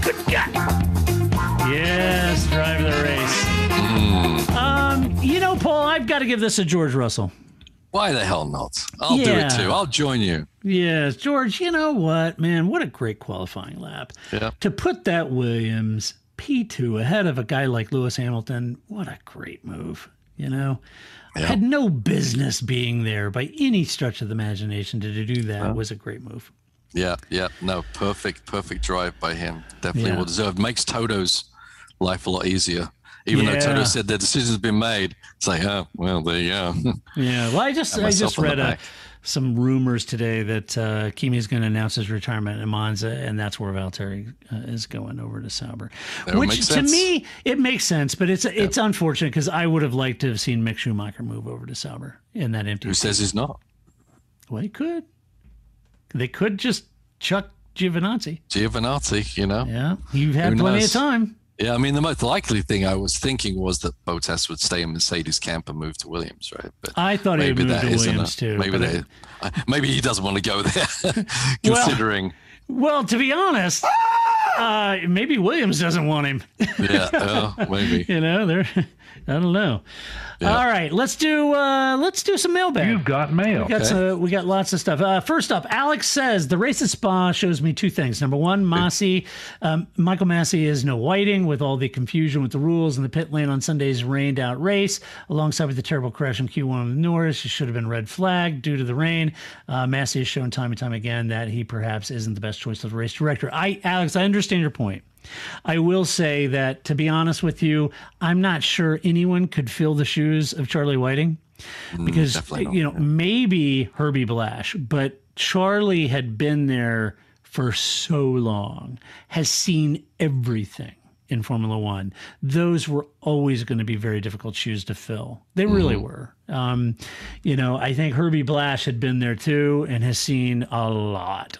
Good God. Yes, Drive of the Race. Paul, I've got to give this to George Russell. Why the hell not? I'll do it too. I'll join you. Yes, George, you know what, man? What a great qualifying lap. Yeah. To put that Williams P2 ahead of a guy like Lewis Hamilton, what a great move, Had no business being there by any stretch of the imagination. To do that was a great move. Yeah. No, perfect drive by him. Definitely well deserved. Makes Toto's life a lot easier. Even though Toto said their decision's been made, it's like, oh, well, there you go. Yeah, well, I just read some rumors today that Kimi's going to announce his retirement in Monza, and that's where Valtteri is going over to Sauber. Which, to me, it makes sense, but it's unfortunate because I would have liked to have seen Mick Schumacher move over to Sauber in that empty seat. Who says he's not? Well, he could. They could just chuck Giovinazzi. Yeah, you've had plenty of time. Yeah, I mean, the most likely thing I was thinking was that Bottas would stay in Mercedes camp and move to Williams, right? But I thought he would move to Williams too. Maybe he doesn't want to go there, considering. Well, to be honest, maybe Williams doesn't want him. Yeah, maybe. I don't know. Yeah. All right, let's do some mailbag. You've got mail. We got lots of stuff. First up, Alex says the race at Spa shows me two things. Number one, Michael Massey is no whiting with all the confusion with the rules in the pit lane on Sunday's rained out race, alongside with the terrible crash in Q1 with Norris. It should have been red flag due to the rain. Massey has shown time and time again that he perhaps isn't the best choice of race director. Alex, I understand your point. I will say that, to be honest with you, I'm not sure anyone could fill the shoes of Charlie Whiting because, maybe Herbie Blash, but Charlie had been there for so long, has seen everything in Formula One. Those were always going to be very difficult shoes to fill. They really were. I think Herbie Blash had been there too and has seen a lot.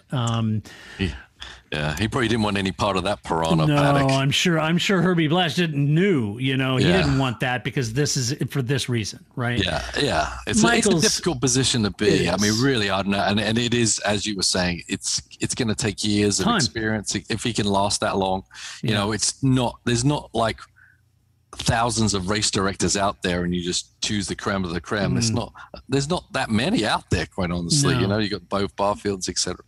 Yeah, he probably didn't want any part of that piranha no, paddock. I'm sure Herbie Blash knew, he didn't want that because this is for this reason, right? Yeah. It's a difficult position to be. I mean, really, I don't know. And it is, as you were saying, it's going to take years of experience if he can last that long. You know, there's not like thousands of race directors out there and you just choose the creme of the creme. There's not that many out there, quite honestly. No. You got both Barfields, etc.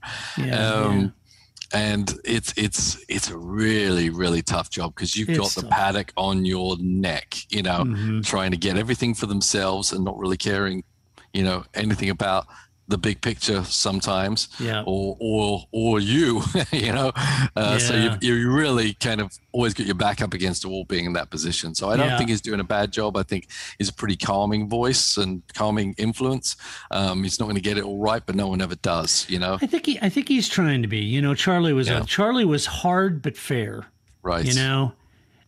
And it's a really, really tough job because you've got the paddock on your neck, trying to get everything for themselves and not really caring, anything about the big picture sometimes, or you, so you really kind of always get your back up against the wall being in that position. So I don't think he's doing a bad job. I think he's a pretty calming voice and calming influence. He's not going to get it all right, but no one ever does, I think he's trying to be, Charlie was hard but fair, right?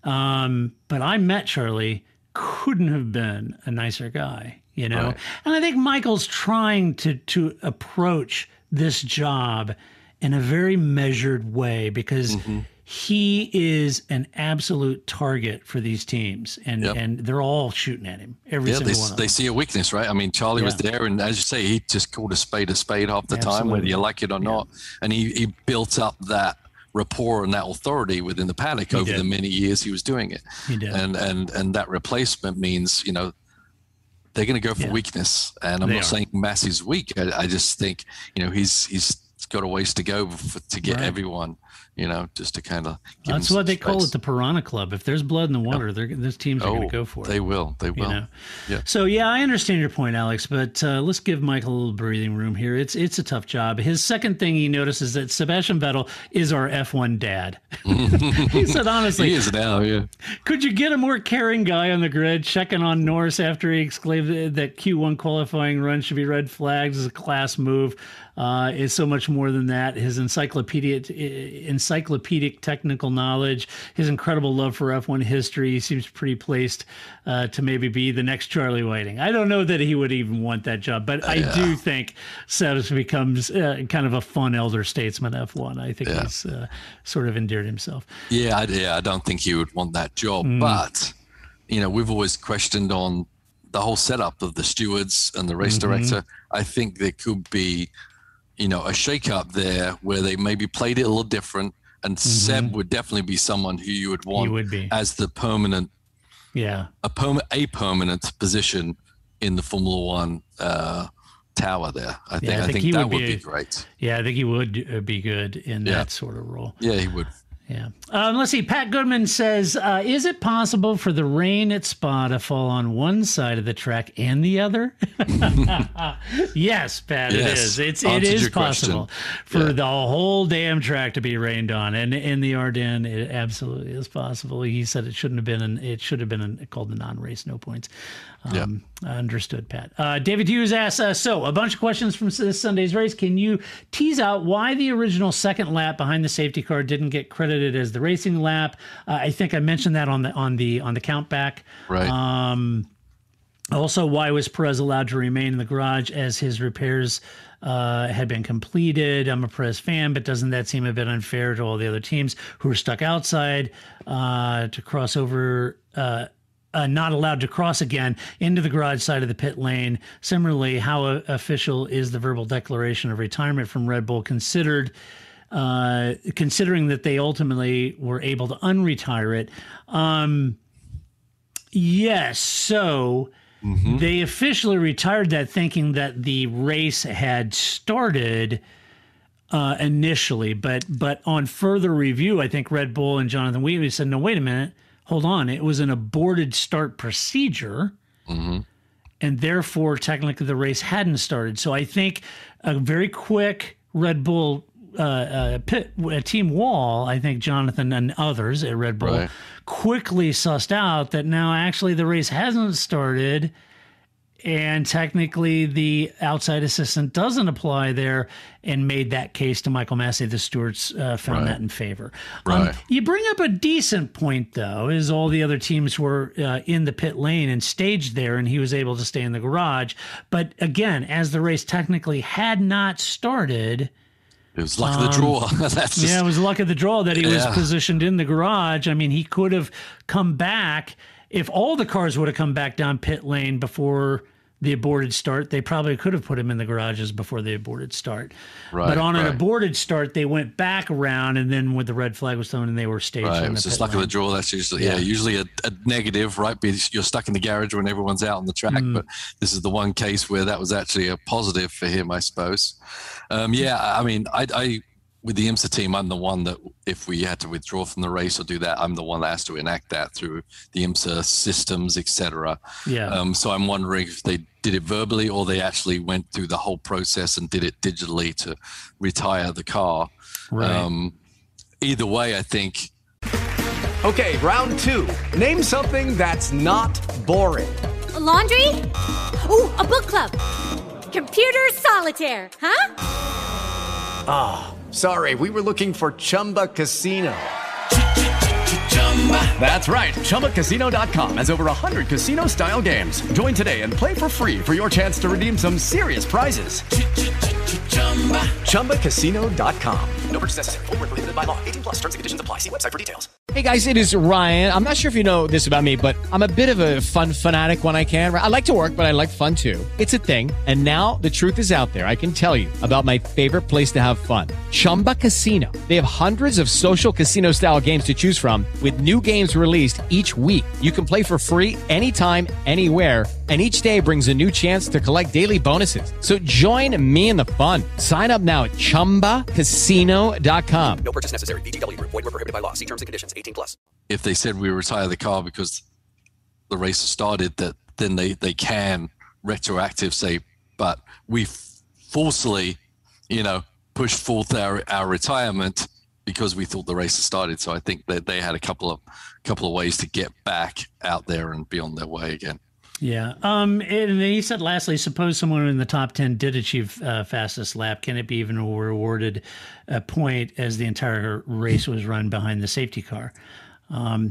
But I met Charlie, couldn't have been a nicer guy. Right. And I think Michael's trying to approach this job in a very measured way because he is an absolute target for these teams, and they're all shooting at him. Every single one of them. They see a weakness, right? I mean, Charlie was there, and as you say, he just called a spade half the time, whether you like it or not. And he built up that rapport and that authority within the paddock over the many years he was doing it. He did. And that replacement means, they're going to go for weakness. And I'm not saying Massey's weak. I just think, he's got a ways to go to get everyone, just to kind of give That's what they call it, the Piranha Club. If there's blood in the water, those teams are going to go for it. They will. Yeah. So, I understand your point, Alex, but let's give Michael a little breathing room here. It's a tough job. His second thing he notices that Sebastian Vettel is our F1 dad. He said, honestly, he is now, could you get a more caring guy on the grid checking on Norris after he exclaimed that Q1 qualifying run should be red flags as a class move? Is so much more than that. His encyclopedic technical knowledge, his incredible love for F1 history, he seems pretty placed to maybe be the next Charlie Whiting. I don't know that he would even want that job, but I do think Sebs becomes kind of a fun elder statesman F1. I think he's sort of endeared himself. I don't think he would want that job, but we've always questioned on the whole setup of the stewards and the race director. I think there could be a shake-up there where they maybe played it a little different, and Seb would definitely be someone who you would want as the permanent, a permanent position in the Formula One tower there. I think that would be great. Yeah, I think he would be good in that sort of role. Yeah, he would. Yeah. Let's see. Pat Goodman says, is it possible for the rain at Spa to fall on one side of the track and the other? Yes, Pat, it is. It is possible for the whole damn track to be rained on. And in the Ardennes, it absolutely is possible. He said it should have been called the non-race, no points. Understood, Pat. David Hughes asks, so a bunch of questions from this Sunday's race. Can you tease out why the original second lap behind the safety car didn't get credited as the racing lap? I think I mentioned that on the count back. Right. Also, why was Perez allowed to remain in the garage as his repairs had been completed? I'm a Perez fan, but doesn't that seem a bit unfair to all the other teams who were stuck outside to cross over, not allowed to cross again into the garage side of the pit lane? Similarly, how official is the verbal declaration of retirement from Red Bull considering that they ultimately were able to unretire it? Yes, so... They officially retired that thinking that the race had started initially, but on further review, I think Red Bull and Jonathan Wheatley said, no, wait a minute, hold on. It was an aborted start procedure, and therefore technically the race hadn't started. So I think a very quick Red Bull team wall, I think Jonathan and others at Red Bull quickly sussed out that now actually the race hasn't started and technically the outside assistant doesn't apply there, and made that case to Michael Massey. The stewards found that in favor. You bring up a decent point, though, is all the other teams were in the pit lane and staged there, and he was able to stay in the garage. But again, as the race technically had not started... It was luck of the draw. It was luck of the draw that he was positioned in the garage. I mean, he could have come back. If all the cars would have come back down pit lane before the aborted start, they probably could have put him in the garages before the aborted start. But on an aborted start, they went back around, and then when the red flag was thrown and they were staged. It was just luck of the draw. That's usually usually a negative, right? Because you're stuck in the garage when everyone's out on the track. But this is the one case where that was actually a positive for him, I suppose. I mean, I with the IMSA team, I'm the one that if we had to withdraw from the race or do that, I'm the one that has to enact that through the IMSA systems, etc. So I'm wondering if they did it verbally or they actually went through the whole process and did it digitally to retire the car. Either way, I think. Okay, round two. Name something that's not boring. A laundry? Ooh, a book club. Computer solitaire, huh? Sorry, we were looking for Chumba Casino. That's right, ChumbaCasino.com has over 100 casino-style games. Join today and play for free for your chance to redeem some serious prizes. ChumbaCasino.com. No purchase necessary. Void where prohibited by law. 18+ terms and conditions apply. See website for details. Hey guys, it is Ryan. I'm not sure if you know this about me, but I'm a bit of a fun fanatic when I can. I like to work, but I like fun too. It's a thing. And now the truth is out there. I can tell you about my favorite place to have fun. Chumba Casino. They have hundreds of social casino style games to choose from with new games released each week. You can play for free anytime, anywhere. And each day brings a new chance to collect daily bonuses. So join me in the fun. Sign up now at ChumbaCasino.com. No purchase necessary. VGW. Void where prohibited by law. See terms and conditions. 18+. If they said we retire the car because the race has started, that then they can retroactive say, but we forcefully, pushed forth our retirement because we thought the race had started. So I think that they had a couple of ways to get back out there and be on their way again. Yeah. And he said, lastly, suppose someone in the top 10 did achieve fastest lap. Can it be even rewarded a point as the entire race was run behind the safety car? I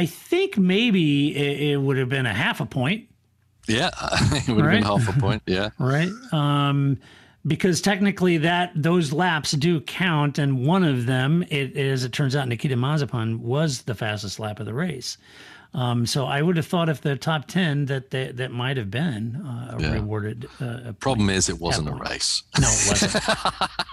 think maybe it would have been a half a point. Yeah, it would have been half a point. Yeah. Right. Because technically those laps do count. And one of them, as it turns out, Nikita Mazepin was the fastest lap of the race. So I would have thought if the top 10 that might have been rewarded. Problem is it wasn't a race. No, it wasn't.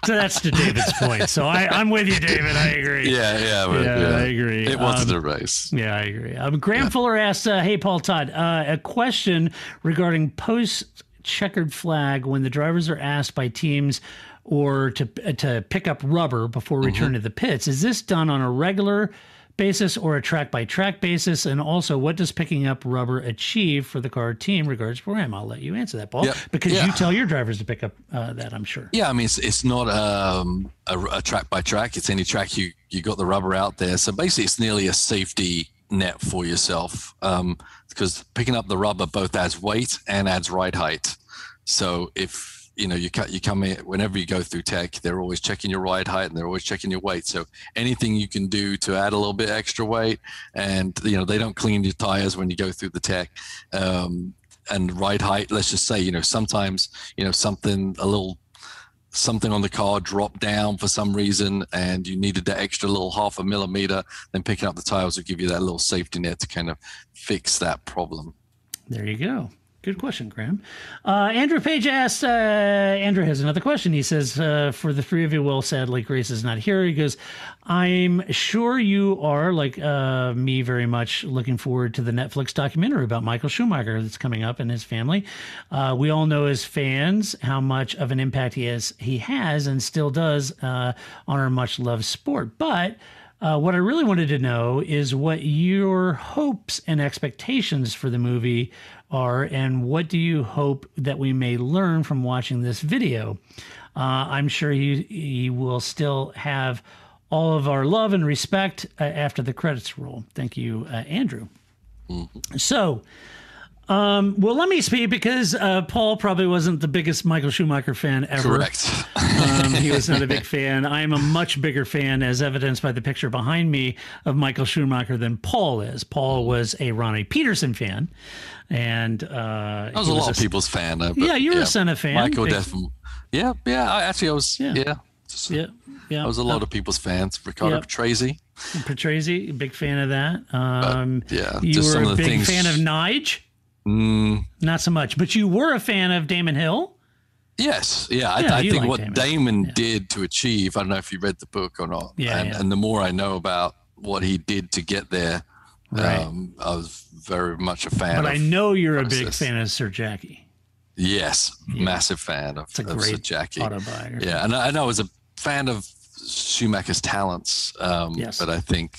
So that's to David's point. So I'm with you, David. I agree. Yeah, I agree. It wasn't a race. Yeah, I agree. Graham Fuller asked, hey, Paul Todd, a question regarding post-checkered flag when the drivers are asked by teams or to pick up rubber before return to the pits. Is this done on a regular basis or a track-by-track basis? And also, what does picking up rubber achieve for the car team regards program? I'll let you answer that, Paul, because you tell your drivers to pick up that, I'm sure. Yeah, I mean, it's not a track-by-track. It's any track you got the rubber out there. So basically, it's nearly a safety net for yourself because picking up the rubber both adds weight and adds ride height. So if you come in, whenever you go through tech, they're always checking your ride height and they're always checking your weight. So anything you can do to add a little bit extra weight, and they don't clean your tires when you go through the tech. And ride height, let's just say, sometimes, something on the car dropped down for some reason and you needed that extra little 0.5 millimeter, then picking up the tires will give you that little safety net to kind of fix that problem. There you go. Good question, Graham. Andrew Page asked, Andrew has another question. He says, for the three of you, well, sadly, Grace is not here. He goes, I'm sure you are, like me, very much looking forward to the Netflix documentary about Michael Schumacher that's coming up and his family. We all know as fans how much of an impact he has and still does on our much-loved sport. But what I really wanted to know is what your hopes and expectations for the movie are, and what do you hope that we may learn from watching this video? I'm sure he will still have all of our love and respect after the credits roll. Thank you, Andrew. Mm-hmm. So, well, let me speak because Paul probably wasn't the biggest Michael Schumacher fan ever. Correct. He was not a big fan. I am a much bigger fan, as evidenced by the picture behind me, of Michael Schumacher than Paul is. Paul was a Ronnie Peterson fan. And I was a lot of people's fan. Yeah, you're a Senna fan. Michael definitely. Yeah. I was. I was a lot of people's fans. Ricardo Patrese. Patrese, big fan of that. You just were some a of the big things. fan of Nige. Not so much, but you were a fan of Damon Hill. Yes, I think what Damon did to achieve. I don't know if you read the book or not. And the more I know about what he did to get there, I was very much a fan. But I know you're a big fan of Sir Jackie. Yes, massive fan of Sir Jackie. Autobiography. Yeah, and I was a fan of Schumacher's talents. But I think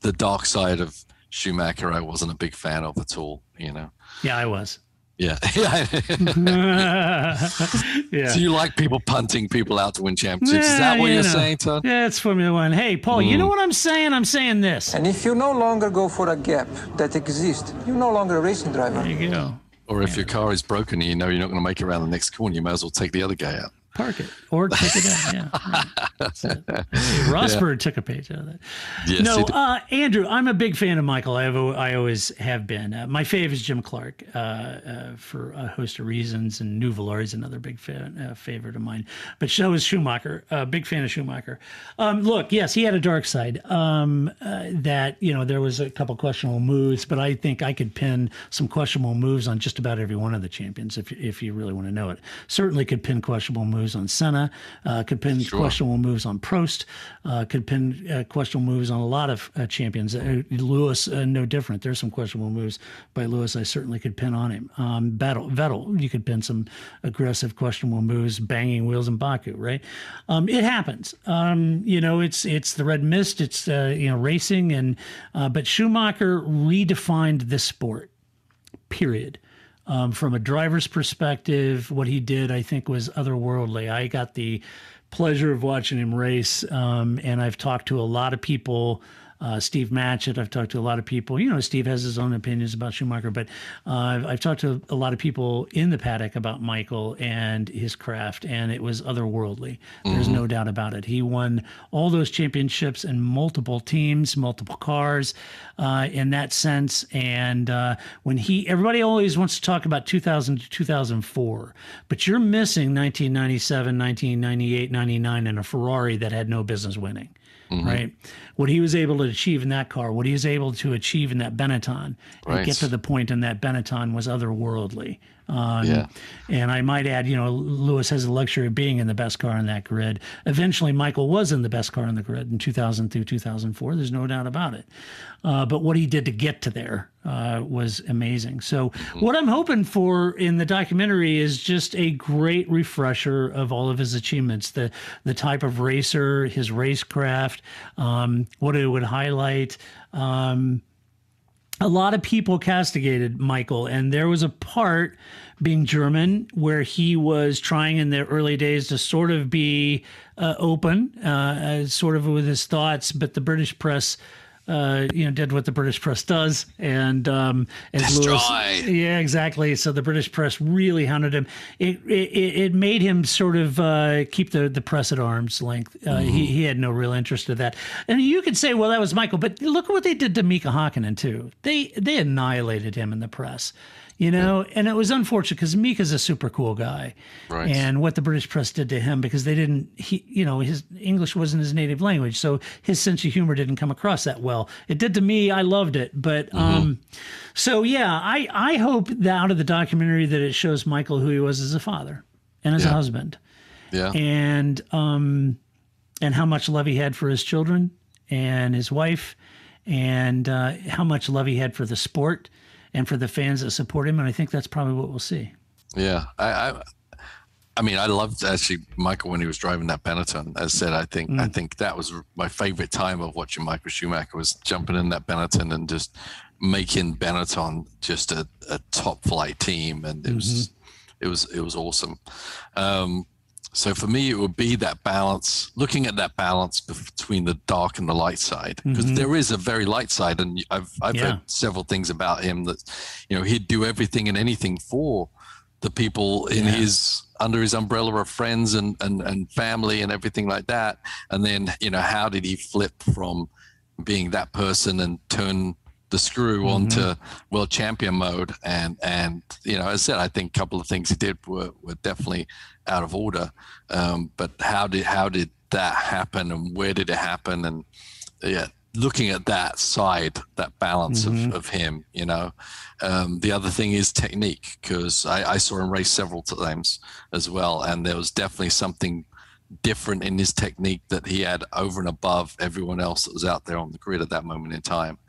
the dark side of Schumacher, I wasn't a big fan of at all. Yeah, I was. Yeah. Yeah. So you like people punting people out to win championships? Is that what you're saying, Todd? Yeah, it's Formula One. Hey, Paul, you know what I'm saying? I'm saying this. And if you no longer go for a gap that exists, you're no longer a racing driver. There you go. Or if your car is broken and you know you're not going to make it around the next corner, you might as well take the other guy out. Park it or take it out. Yeah. That's it. Rosberg took a page out of that. Yes, no, Andrew, I'm a big fan of Michael. I always have been. My fave is Jim Clark for a host of reasons, and New Valor is another big favorite of mine. But so is Schumacher. Big fan of Schumacher. Look, yes, he had a dark side. That there was a couple questionable moves, but I think I could pin some questionable moves on just about every one of the champions if you really want to know it. Certainly could pin questionable moves on Senna, could pin questionable moves on Prost, could pin questionable moves on a lot of champions. Lewis, no different. There's some questionable moves by Lewis I certainly could pin on him. Vettel, you could pin some aggressive questionable moves, banging wheels in Baku, right? It happens. It's the red mist. It's racing, but Schumacher redefined this sport. Period. From a driver's perspective, what he did, I think, was otherworldly. I got the pleasure of watching him race, and I've talked to a lot of people. Steve Matchett, I've talked to a lot of people. Steve has his own opinions about Schumacher, but I've talked to a lot of people in the paddock about Michael and his craft, and it was otherworldly. There's no doubt about it. He won all those championships in multiple teams, multiple cars, in that sense. And everybody always wants to talk about 2000 to 2004, but you're missing 1997, 1998, 99 in a Ferrari that had no business winning. Right. What he was able to achieve in that car, what he was able to achieve in that Benetton, and get to the point in that Benetton was otherworldly. And I might add, Lewis has the luxury of being in the best car in that grid. Eventually, Michael was in the best car in the grid in 2000 through 2004. There's no doubt about it. But what he did to get to there was amazing. So what I'm hoping for in the documentary is just a great refresher of all of his achievements, the type of racer, his racecraft, what it would highlight. A lot of people castigated Michael, and there was a part, being German, where he was trying in the early days to sort of be open, sort of with his thoughts, but the British press did what the British press does, and as That's Lewis, right. yeah, exactly. So the British press really hounded him. It made him sort of keep the press at arm's length. He had no real interest in that. And you could say, well, that was Michael, but look at what they did to Mika Hakkinen too. They annihilated him in the press. And it was unfortunate because Mika's a super cool guy. Right. And what the British press did to him, because his English wasn't his native language, so his sense of humor didn't come across that well. It did to me. I loved it. But so, yeah, I hope that out of the documentary that it shows Michael who he was as a father and as a husband. Yeah. And how much love he had for his children and his wife, and how much love he had for the sport and for the fans that support him. And I think that's probably what we'll see. Yeah. I mean, I loved actually Michael when he was driving that Benetton. As I said, I think that was my favorite time of watching Michael Schumacher, was jumping in that Benetton and just making Benetton just a top flight team. And it was awesome. So for me, it would be that balance, looking at that balance between the dark and the light side, because there is a very light side. And I've heard several things about him that, he'd do everything and anything for the people in under his umbrella of friends and family and everything like that. And then, how did he flip from being that person and turn the screw onto world champion mode? And as I said, I think a couple of things he did were definitely out of order. But how did that happen, and where did it happen? And looking at that side, that balance of him, the other thing is technique, because I saw him race several times as well. And there was definitely something different in his technique that he had over and above everyone else that was out there on the grid at that moment in time.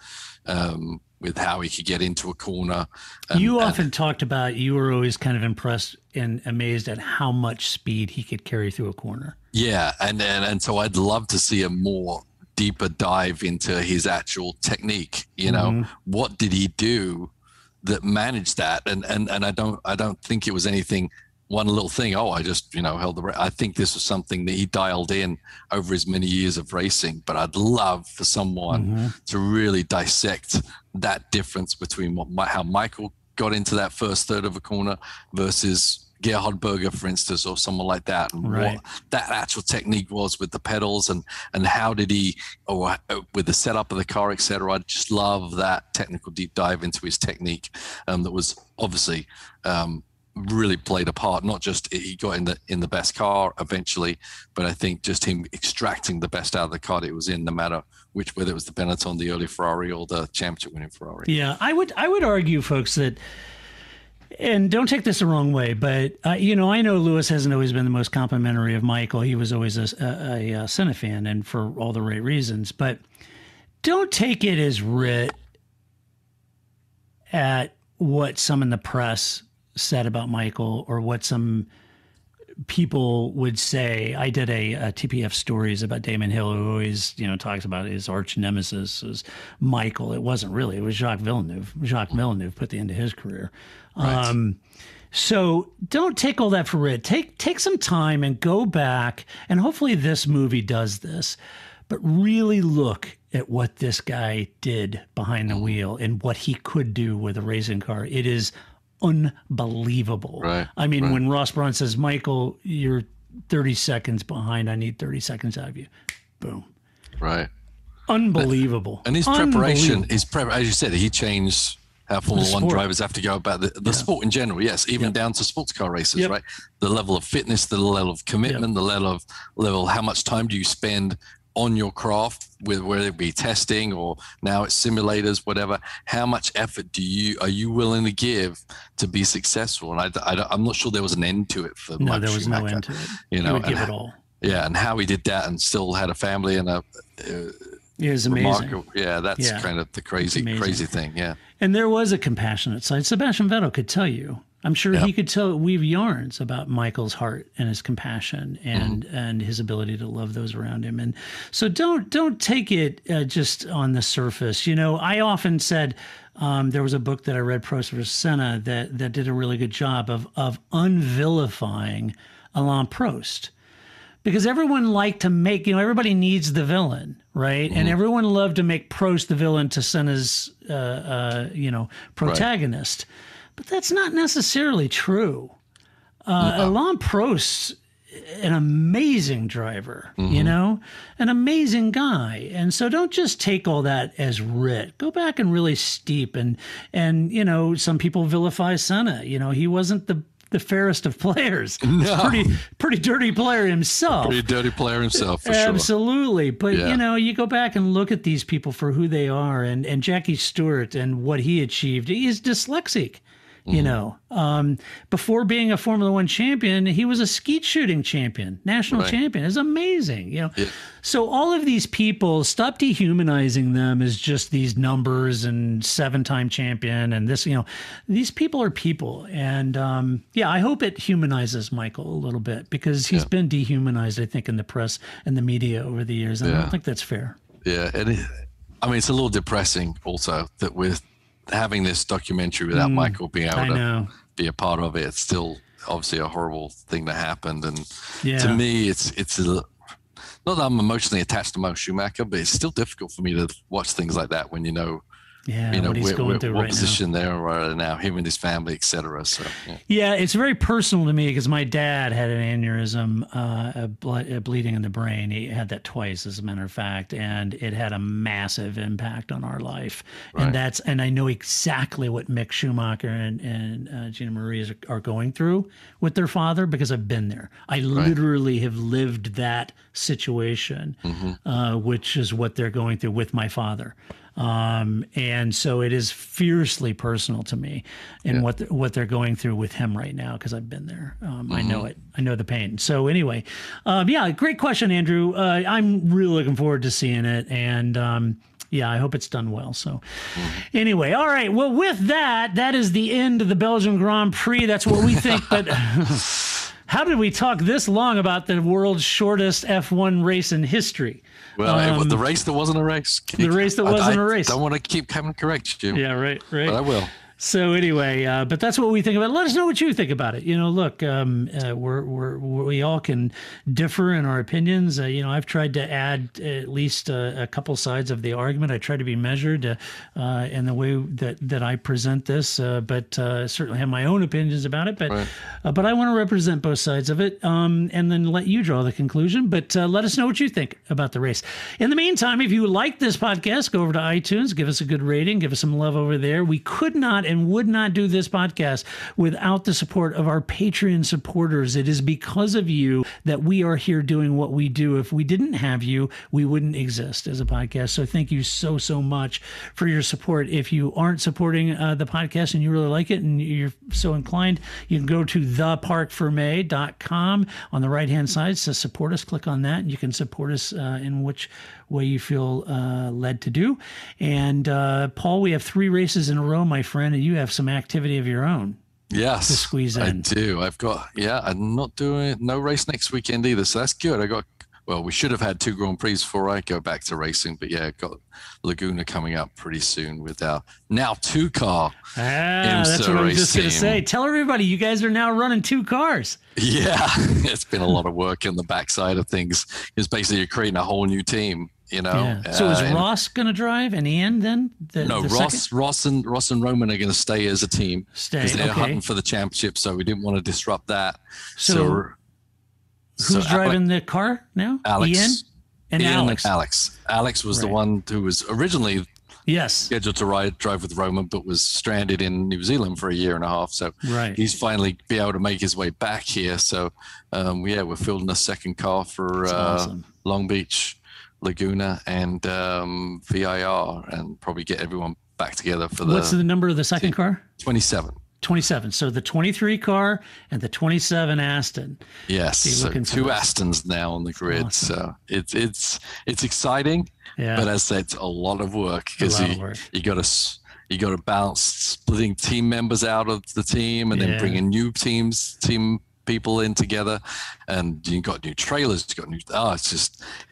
With how he could get into a corner. You often talked about, you were always kind of impressed and amazed at how much speed he could carry through a corner. Yeah, and so I'd love to see a more deeper dive into his actual technique. What did he do that managed that? And I don't think it was anything, one little thing. Oh, I just held the. I think this was something that he dialed in over his many years of racing. But I'd love for someone to really dissect that difference between how Michael got into that first third of a corner versus Gerhard Berger, for instance, or someone like that, and what that actual technique was with the pedals, and how did he, or with the setup of the car, etc. I just love that technical deep dive into his technique, that was obviously really played a part. Not just he got in the best car eventually, but I think just him extracting the best out of the car that it was in, no matter whether it was the Benetton, the early Ferrari, or the championship winning Ferrari. Yeah, I would argue, folks, that, and don't take this the wrong way, but I know Lewis hasn't always been the most complimentary of Michael. He was always a Senna fan, and for all the right reasons. But don't take it as writ at what some in the press said about Michael, or what some people would say. I did a TPF stories about Damon Hill, who always talks about his arch nemesis as Michael. It wasn't really. It was Jacques Villeneuve. Jacques Villeneuve put the end to his career. Right. So don't take all that for writ. Take some time and go back, and hopefully this movie does this, but really look at what this guy did behind the wheel and what he could do with a racing car. It is unbelievable. Right. I mean, when Ross Braun says, Michael, you're 30 seconds behind, I need 30 seconds out of you. Boom. Right. Unbelievable. And his preparation, as you said, he changed how Formula One drivers have to go about the sport in general. Yes, even down to sports car races, right? The level of fitness, the level of commitment, the level, how much time do you spend on your craft, with whether it be testing or now it's simulators, whatever. How much effort are you willing to give to be successful? And I'm not sure there was an end to it for Mike there was Schumacher. No end to it. He would give it all. Yeah, and how he did that and still had a family and a it was amazing. Yeah, that's kind of the crazy thing. Yeah. And there was a compassionate side. Sebastian Vettel could tell you. I'm sure he could weave yarns about Michael's heart and his compassion and his ability to love those around him. And so don't take it just on the surface. I often said there was a book that I read, Prost vs. Senna, that did a really good job of unvilifying Alain Prost. because everyone liked to make, everybody needs the villain, right? And everyone loved to make Prost the villain to Senna's, protagonist. Right. But that's not necessarily true. Alain Prost, an amazing driver, an amazing guy. And so don't just take all that as writ. Go back and really steep. And some people vilify Senna. He wasn't the fairest of players. No. Pretty dirty player himself. Pretty dirty player himself, for Absolutely. But, you go back and look at these people for who they are. And Jackie Stewart and what he achieved. He is dyslexic. Before being a Formula One champion, he was a skeet shooting champion, national champion. It's amazing, So all of these people, stop dehumanizing them as just these numbers and 7-time champion and this, these people are people. And I hope it humanizes Michael a little bit, because he's been dehumanized, I think, in the press and the media over the years. And I don't think that's fair. Yeah. And it's a little depressing also that with having this documentary without Michael being able to be a part of it, it's still obviously a horrible thing that happened. And to me, it's not that I'm emotionally attached to Michael Schumacher, but it's still difficult for me to watch things like that when what he's going through what right position now. they're right now, him and his family, etc. So it's very personal to me, because my dad had an aneurysm, a bleeding in the brain. He had that twice, as a matter of fact, and it had a massive impact on our life. Right. And I know exactly what Mick Schumacher and Gina Marie are going through with their father, because I've been there. I literally have lived that situation, which is what they're going through with my father. And so it is fiercely personal to me, and what they're going through with him right now, because I've been there. I know it. I know the pain. So anyway, great question, Andrew. I'm really looking forward to seeing it, and I hope it's done well. So anyway, all right. Well, with that is the end of the Belgian Grand Prix. That's what we think, but how did we talk this long about the world's shortest F1 race in history? Well, the race that wasn't a race. The race that wasn't a race. I don't want to keep having to correct you. Yeah, right. But I will. So anyway, but that's what we think about it. Let us know what you think about it. Look, we all can differ in our opinions. I've tried to add at least a couple sides of the argument. I try to be measured in the way that I present this, but certainly have my own opinions about it. But I want to represent both sides of it, and then let you draw the conclusion. But let us know what you think about the race. In the meantime, if you like this podcast, go over to iTunes, give us a good rating, give us some love over there. We could not and would not do this podcast without the support of our Patreon supporters. It is because of you that we are here doing what we do. If we didn't have you, we wouldn't exist as a podcast. So thank you so much for your support. If you aren't supporting the podcast and you really like it and you're so inclined, you can go to theparcfermé.com. On the right-hand side says support us. Click on that and you can support us in which way you feel led to do. And Paul, we have 3 races in a row, my friend, and you have some activity of your own. Yes, to squeeze in. I do. I've got, I'm not doing no race next weekend either. So that's good. We should have had 2 Grand Prix before I go back to racing, but I've got Laguna coming up pretty soon with our now 2-car. That's what I was just going to say. Tell everybody you guys are now running 2 cars. Yeah, it's been a lot of work in the backside of things. It's basically you're creating a whole new team. So is Ross going to drive and Ian then? Ross and Roman are going to stay as a team. Because they're hunting for the championship, so we didn't want to disrupt that. So who's driving the car now? Alex. Ian and Alex. Alex was the one who was originally scheduled to drive with Roman, but was stranded in New Zealand for a year and a half. So he's finally be able to make his way back here. So we're fielding a second car for Long Beach, Laguna, and VIR, and probably get everyone back together for the. What's the number of the second car? 27. 27. So the 23 car and the 27 Aston. Yes. So 2 Astons now on the grid. Awesome. So it's exciting. Yeah. But as I said, it's a lot of work because you got to balance splitting team members out of the team and then bringing new team people in together, and you got new trailers, you got new.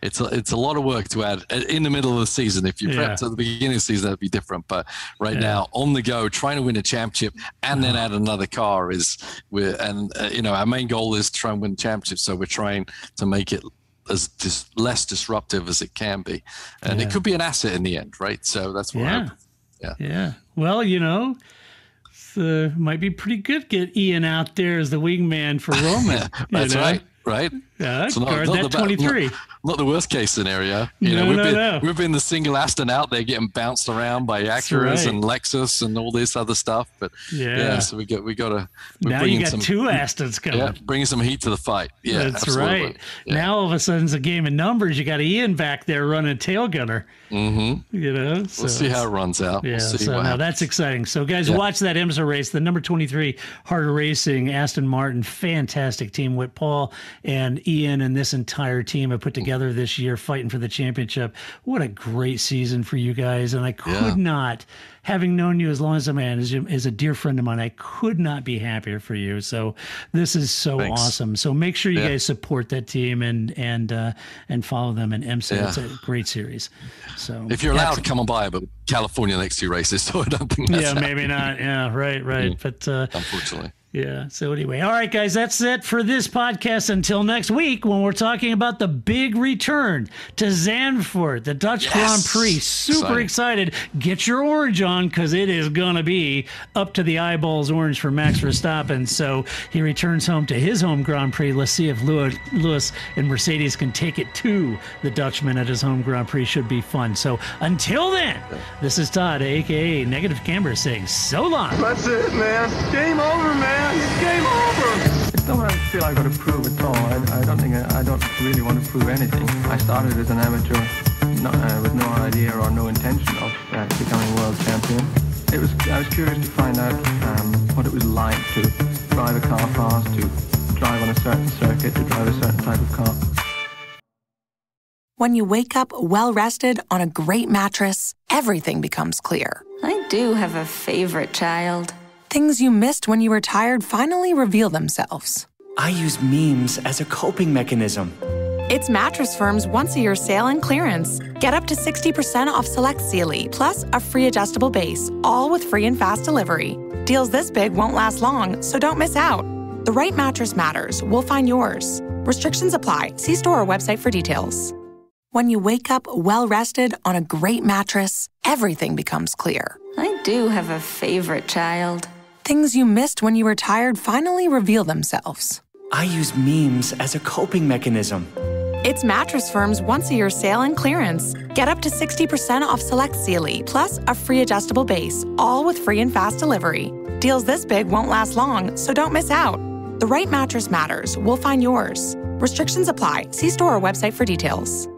It's a lot of work to add in the middle of the season. If you prepped at the beginning of the season, that'd be different. But right now, on the go, trying to win a championship and then add another car our main goal is to try and win the championship. So we're trying to make it as less disruptive as it can be, and it could be an asset in the end, right? So that's what I hope. Yeah. Well, might be pretty good. Get Ian out there as the wingman for Roman. That's right. Yeah, so guard that 23. Not the worst case scenario. We've been the single Aston out there getting bounced around by Acuras and Lexus and all this other stuff. But so we got to. Now you got two Astons coming. Yeah, bringing some heat to the fight. Yeah, that's absolutely. right. Yeah. Now all of a sudden it's a game of numbers. You got Ian back there running tail gunner. Mm-hmm. So we'll see how it runs out. Yeah, we'll see so what happens. That's exciting. So guys, watch that IMSA race. The number 23 Harder Racing, Aston Martin, fantastic team with Paul and Ian and this entire team have put together this year, fighting for the championship. What a great season for you guys. And I could not, having known you as long as a man, as a dear friend of mine, I could not be happier for you. So this is so awesome. So make sure you guys support that team and follow them in IMSA. It's a great series. So if you're allowed to come on by, but California next 2 races, so I don't think that's maybe not. Yeah, right. But unfortunately. Yeah. So anyway, all right, guys, that's it for this podcast. Until next week, when we're talking about the big return to Zandvoort, the Dutch Grand Prix. Super excited. Get your orange on, because it is going to be up to the eyeballs orange for Max Verstappen. So he returns home to his home Grand Prix. Let's see if Lewis and Mercedes can take it to the Dutchman at his home Grand Prix. Should be fun. So until then, this is Todd, a.k.a. Negative Camber, saying so long. That's it, man. Game over, man. It's game over. It's not what I feel I've got to prove at all. I don't really want to prove anything. I started as an amateur with no idea or no intention of becoming world champion. I was curious to find out what it was like to drive a car fast, to drive on a certain circuit, to drive a certain type of car. When you wake up well-rested on a great mattress, everything becomes clear. I do have a favorite child. Things you missed when you were tired finally reveal themselves. I use memes as a coping mechanism. It's Mattress Firm's once-a-year sale and clearance. Get up to 60% off select Sealy, plus a free adjustable base, all with free and fast delivery. Deals this big won't last long, so don't miss out. The right mattress matters. We'll find yours. Restrictions apply. See store or website for details. When you wake up well-rested on a great mattress, everything becomes clear. I do have a favorite child. Things you missed when you were tired finally reveal themselves. I use memes as a coping mechanism. It's Mattress Firm's once-a-year sale and clearance. Get up to 60% off select Sealy, plus a free adjustable base, all with free and fast delivery. Deals this big won't last long, so don't miss out. The right mattress matters. We'll find yours. Restrictions apply. See store or website for details.